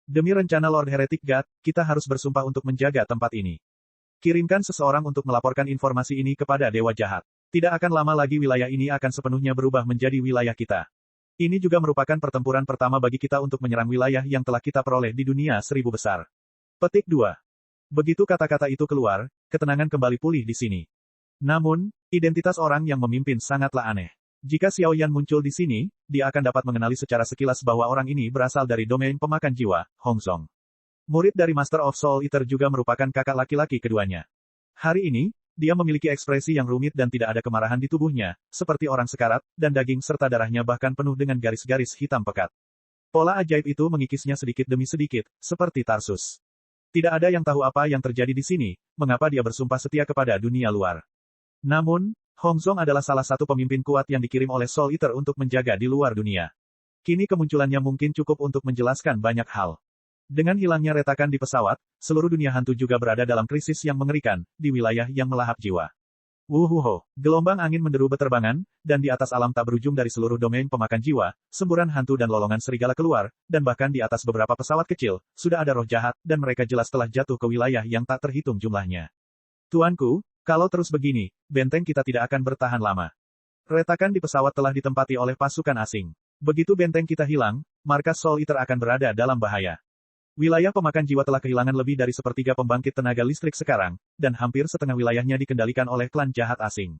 Demi rencana Lord Heretic God, kita harus bersumpah untuk menjaga tempat ini. Kirimkan seseorang untuk melaporkan informasi ini kepada Dewa Jahat. Tidak akan lama lagi wilayah ini akan sepenuhnya berubah menjadi wilayah kita. Ini juga merupakan pertempuran pertama bagi kita untuk menyerang wilayah yang telah kita peroleh di dunia seribu besar. Petik 2. Begitu kata-kata itu keluar, ketenangan kembali pulih di sini. Namun, identitas orang yang memimpin sangatlah aneh. Jika Xiao Yan muncul di sini, dia akan dapat mengenali secara sekilas bahwa orang ini berasal dari domain pemakan jiwa, Hong Zong. Murid dari Master of Soul Eater juga merupakan kakak laki-laki keduanya. Hari ini, dia memiliki ekspresi yang rumit dan tidak ada kemarahan di tubuhnya, seperti orang sekarat, dan daging serta darahnya bahkan penuh dengan garis-garis hitam pekat. Pola ajaib itu mengikisnya sedikit demi sedikit, seperti Tarsus. Tidak ada yang tahu apa yang terjadi di sini, mengapa dia bersumpah setia kepada dunia luar. Namun, Hong Zong adalah salah satu pemimpin kuat yang dikirim oleh Soul Eater untuk menjaga di luar dunia. Kini kemunculannya mungkin cukup untuk menjelaskan banyak hal. Dengan hilangnya retakan di pesawat, seluruh dunia hantu juga berada dalam krisis yang mengerikan, di wilayah yang melahap jiwa. Wuhuho, gelombang angin menderu beterbangan, dan di atas alam tak berujung dari seluruh domain pemakan jiwa, semburan hantu dan lolongan serigala keluar, dan bahkan di atas beberapa pesawat kecil, sudah ada roh jahat, dan mereka jelas telah jatuh ke wilayah yang tak terhitung jumlahnya. Tuanku, kalau terus begini, benteng kita tidak akan bertahan lama. Retakan di pesawat telah ditempati oleh pasukan asing. Begitu benteng kita hilang, markas Soul Eater akan berada dalam bahaya. Wilayah pemakan jiwa telah kehilangan lebih dari sepertiga pembangkit tenaga listrik sekarang, dan hampir setengah wilayahnya dikendalikan oleh klan jahat asing.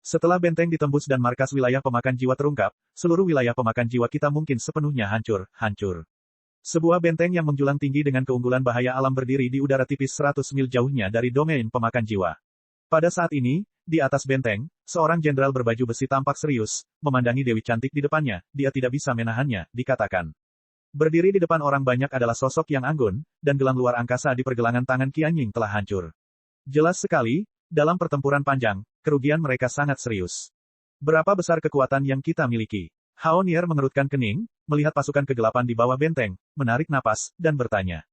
Setelah benteng ditembus dan markas wilayah pemakan jiwa terungkap, seluruh wilayah pemakan jiwa kita mungkin sepenuhnya hancur. Sebuah benteng yang menjulang tinggi dengan keunggulan bahaya alam berdiri di udara tipis 100 mil jauhnya dari domain pemakan jiwa. Pada saat ini, di atas benteng, seorang jenderal berbaju besi tampak serius, memandangi Dewi cantik di depannya, dia tidak bisa menahannya, dikatakan. Berdiri di depan orang banyak adalah sosok yang anggun, dan gelang luar angkasa di pergelangan tangan Qianying telah hancur. Jelas sekali, dalam pertempuran panjang, kerugian mereka sangat serius. Berapa besar kekuatan yang kita miliki? Hao Nier mengerutkan kening, melihat pasukan kegelapan di bawah benteng, menarik napas, dan bertanya.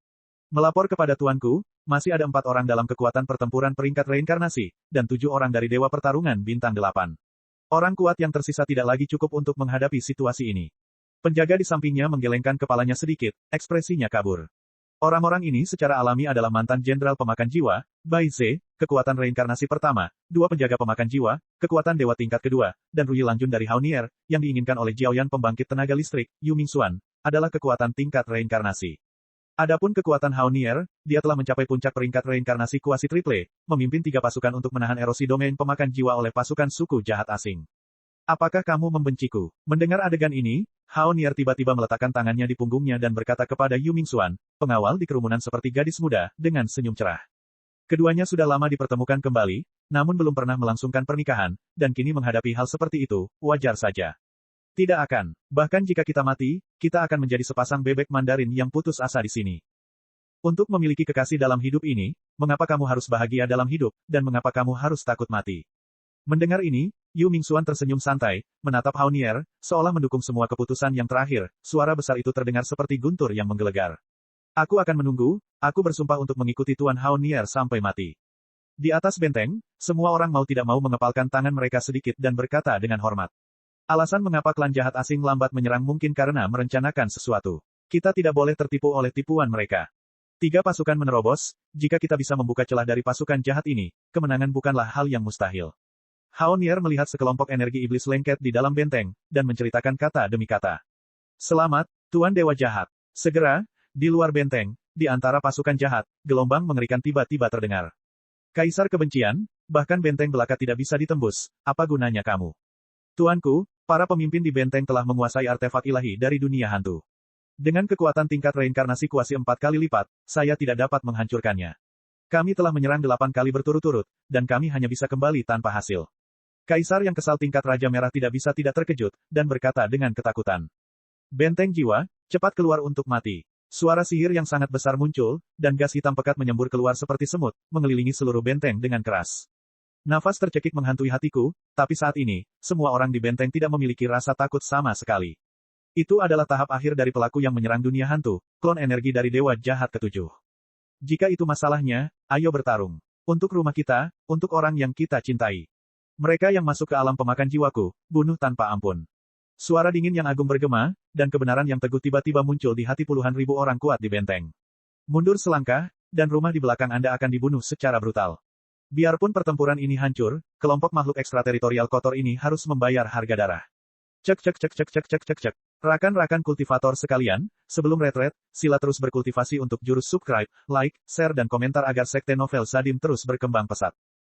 Melapor kepada tuanku, masih ada 4 orang dalam kekuatan pertempuran peringkat reinkarnasi, dan 7 orang dari Dewa Pertarungan Bintang 8. Orang kuat yang tersisa tidak lagi cukup untuk menghadapi situasi ini. Penjaga di sampingnya menggelengkan kepalanya sedikit, ekspresinya kabur. Orang-orang ini secara alami adalah mantan jenderal pemakan jiwa, Bai Ze, kekuatan reinkarnasi pertama, 2 penjaga pemakan jiwa, kekuatan dewa tingkat kedua, dan Rui Lanjun dari Hao Nier, yang diinginkan oleh Jiaoyan pembangkit tenaga listrik, Yu Mingxuan, adalah kekuatan tingkat reinkarnasi. Adapun kekuatan Hao Nier, dia telah mencapai puncak peringkat reinkarnasi kuasi triple, memimpin 3 pasukan untuk menahan erosi domain pemakan jiwa oleh pasukan suku jahat asing. Apakah kamu membenciku? Mendengar adegan ini, Hao Nier tiba-tiba meletakkan tangannya di punggungnya dan berkata kepada Yu Mingxuan, pengawal di kerumunan seperti gadis muda, dengan senyum cerah. Keduanya sudah lama dipertemukan kembali, namun belum pernah melangsungkan pernikahan, dan kini menghadapi hal seperti itu, wajar saja. Tidak akan. Bahkan jika kita mati, kita akan menjadi sepasang bebek Mandarin yang putus asa di sini. Untuk memiliki kekasih dalam hidup ini, mengapa kamu harus bahagia dalam hidup, dan mengapa kamu harus takut mati? Mendengar ini, Yu Mingxuan tersenyum santai, menatap Hao Nier, seolah mendukung semua keputusan yang terakhir, suara besar itu terdengar seperti guntur yang menggelegar. Aku akan menunggu, aku bersumpah untuk mengikuti Tuan Hao Nier sampai mati. Di atas benteng, semua orang mau tidak mau mengepalkan tangan mereka sedikit dan berkata dengan hormat. Alasan mengapa klan jahat asing lambat menyerang mungkin karena merencanakan sesuatu. Kita tidak boleh tertipu oleh tipuan mereka. 3 pasukan menerobos, jika kita bisa membuka celah dari pasukan jahat ini, kemenangan bukanlah hal yang mustahil. Hao Nier melihat sekelompok energi iblis lengket di dalam benteng, dan menceritakan kata demi kata. Selamat, Tuan Dewa Jahat. Segera, di luar benteng, di antara pasukan jahat, gelombang mengerikan tiba-tiba terdengar. Kaisar kebencian, bahkan benteng belaka tidak bisa ditembus, apa gunanya kamu? Tuanku, para pemimpin di benteng telah menguasai artefak ilahi dari dunia hantu. Dengan kekuatan tingkat reinkarnasi kuasi 4 kali lipat, saya tidak dapat menghancurkannya. Kami telah menyerang 8 kali berturut-turut, dan kami hanya bisa kembali tanpa hasil. Kaisar yang kesal tingkat Raja Merah tidak bisa tidak terkejut, dan berkata dengan ketakutan. Benteng jiwa, cepat keluar untuk mati. Suara sihir yang sangat besar muncul, dan gas hitam pekat menyembur keluar seperti semut, mengelilingi seluruh benteng dengan keras. Nafas tercekik menghantui hatiku, tapi saat ini, semua orang di benteng tidak memiliki rasa takut sama sekali. Itu adalah tahap akhir dari pelaku yang menyerang dunia hantu, klon energi dari Dewa Jahat Ketujuh. Jika itu masalahnya, ayo bertarung. Untuk rumah kita, untuk orang yang kita cintai. Mereka yang masuk ke alam pemakan jiwaku, bunuh tanpa ampun. Suara dingin yang agung bergema, dan kebenaran yang teguh tiba-tiba muncul di hati puluhan ribu orang kuat di benteng. Mundur selangkah, dan rumah di belakang Anda akan dibunuh secara brutal. Biarpun pertempuran ini hancur, kelompok makhluk ekstrateritorial kotor ini harus membayar harga darah. Cek cek cek cek cek cek cek cek. Rakan-rakan kultivator sekalian, sebelum retret, sila terus berkultivasi untuk jurus subscribe, like, share dan komentar agar sekte novel Sadim terus berkembang pesat.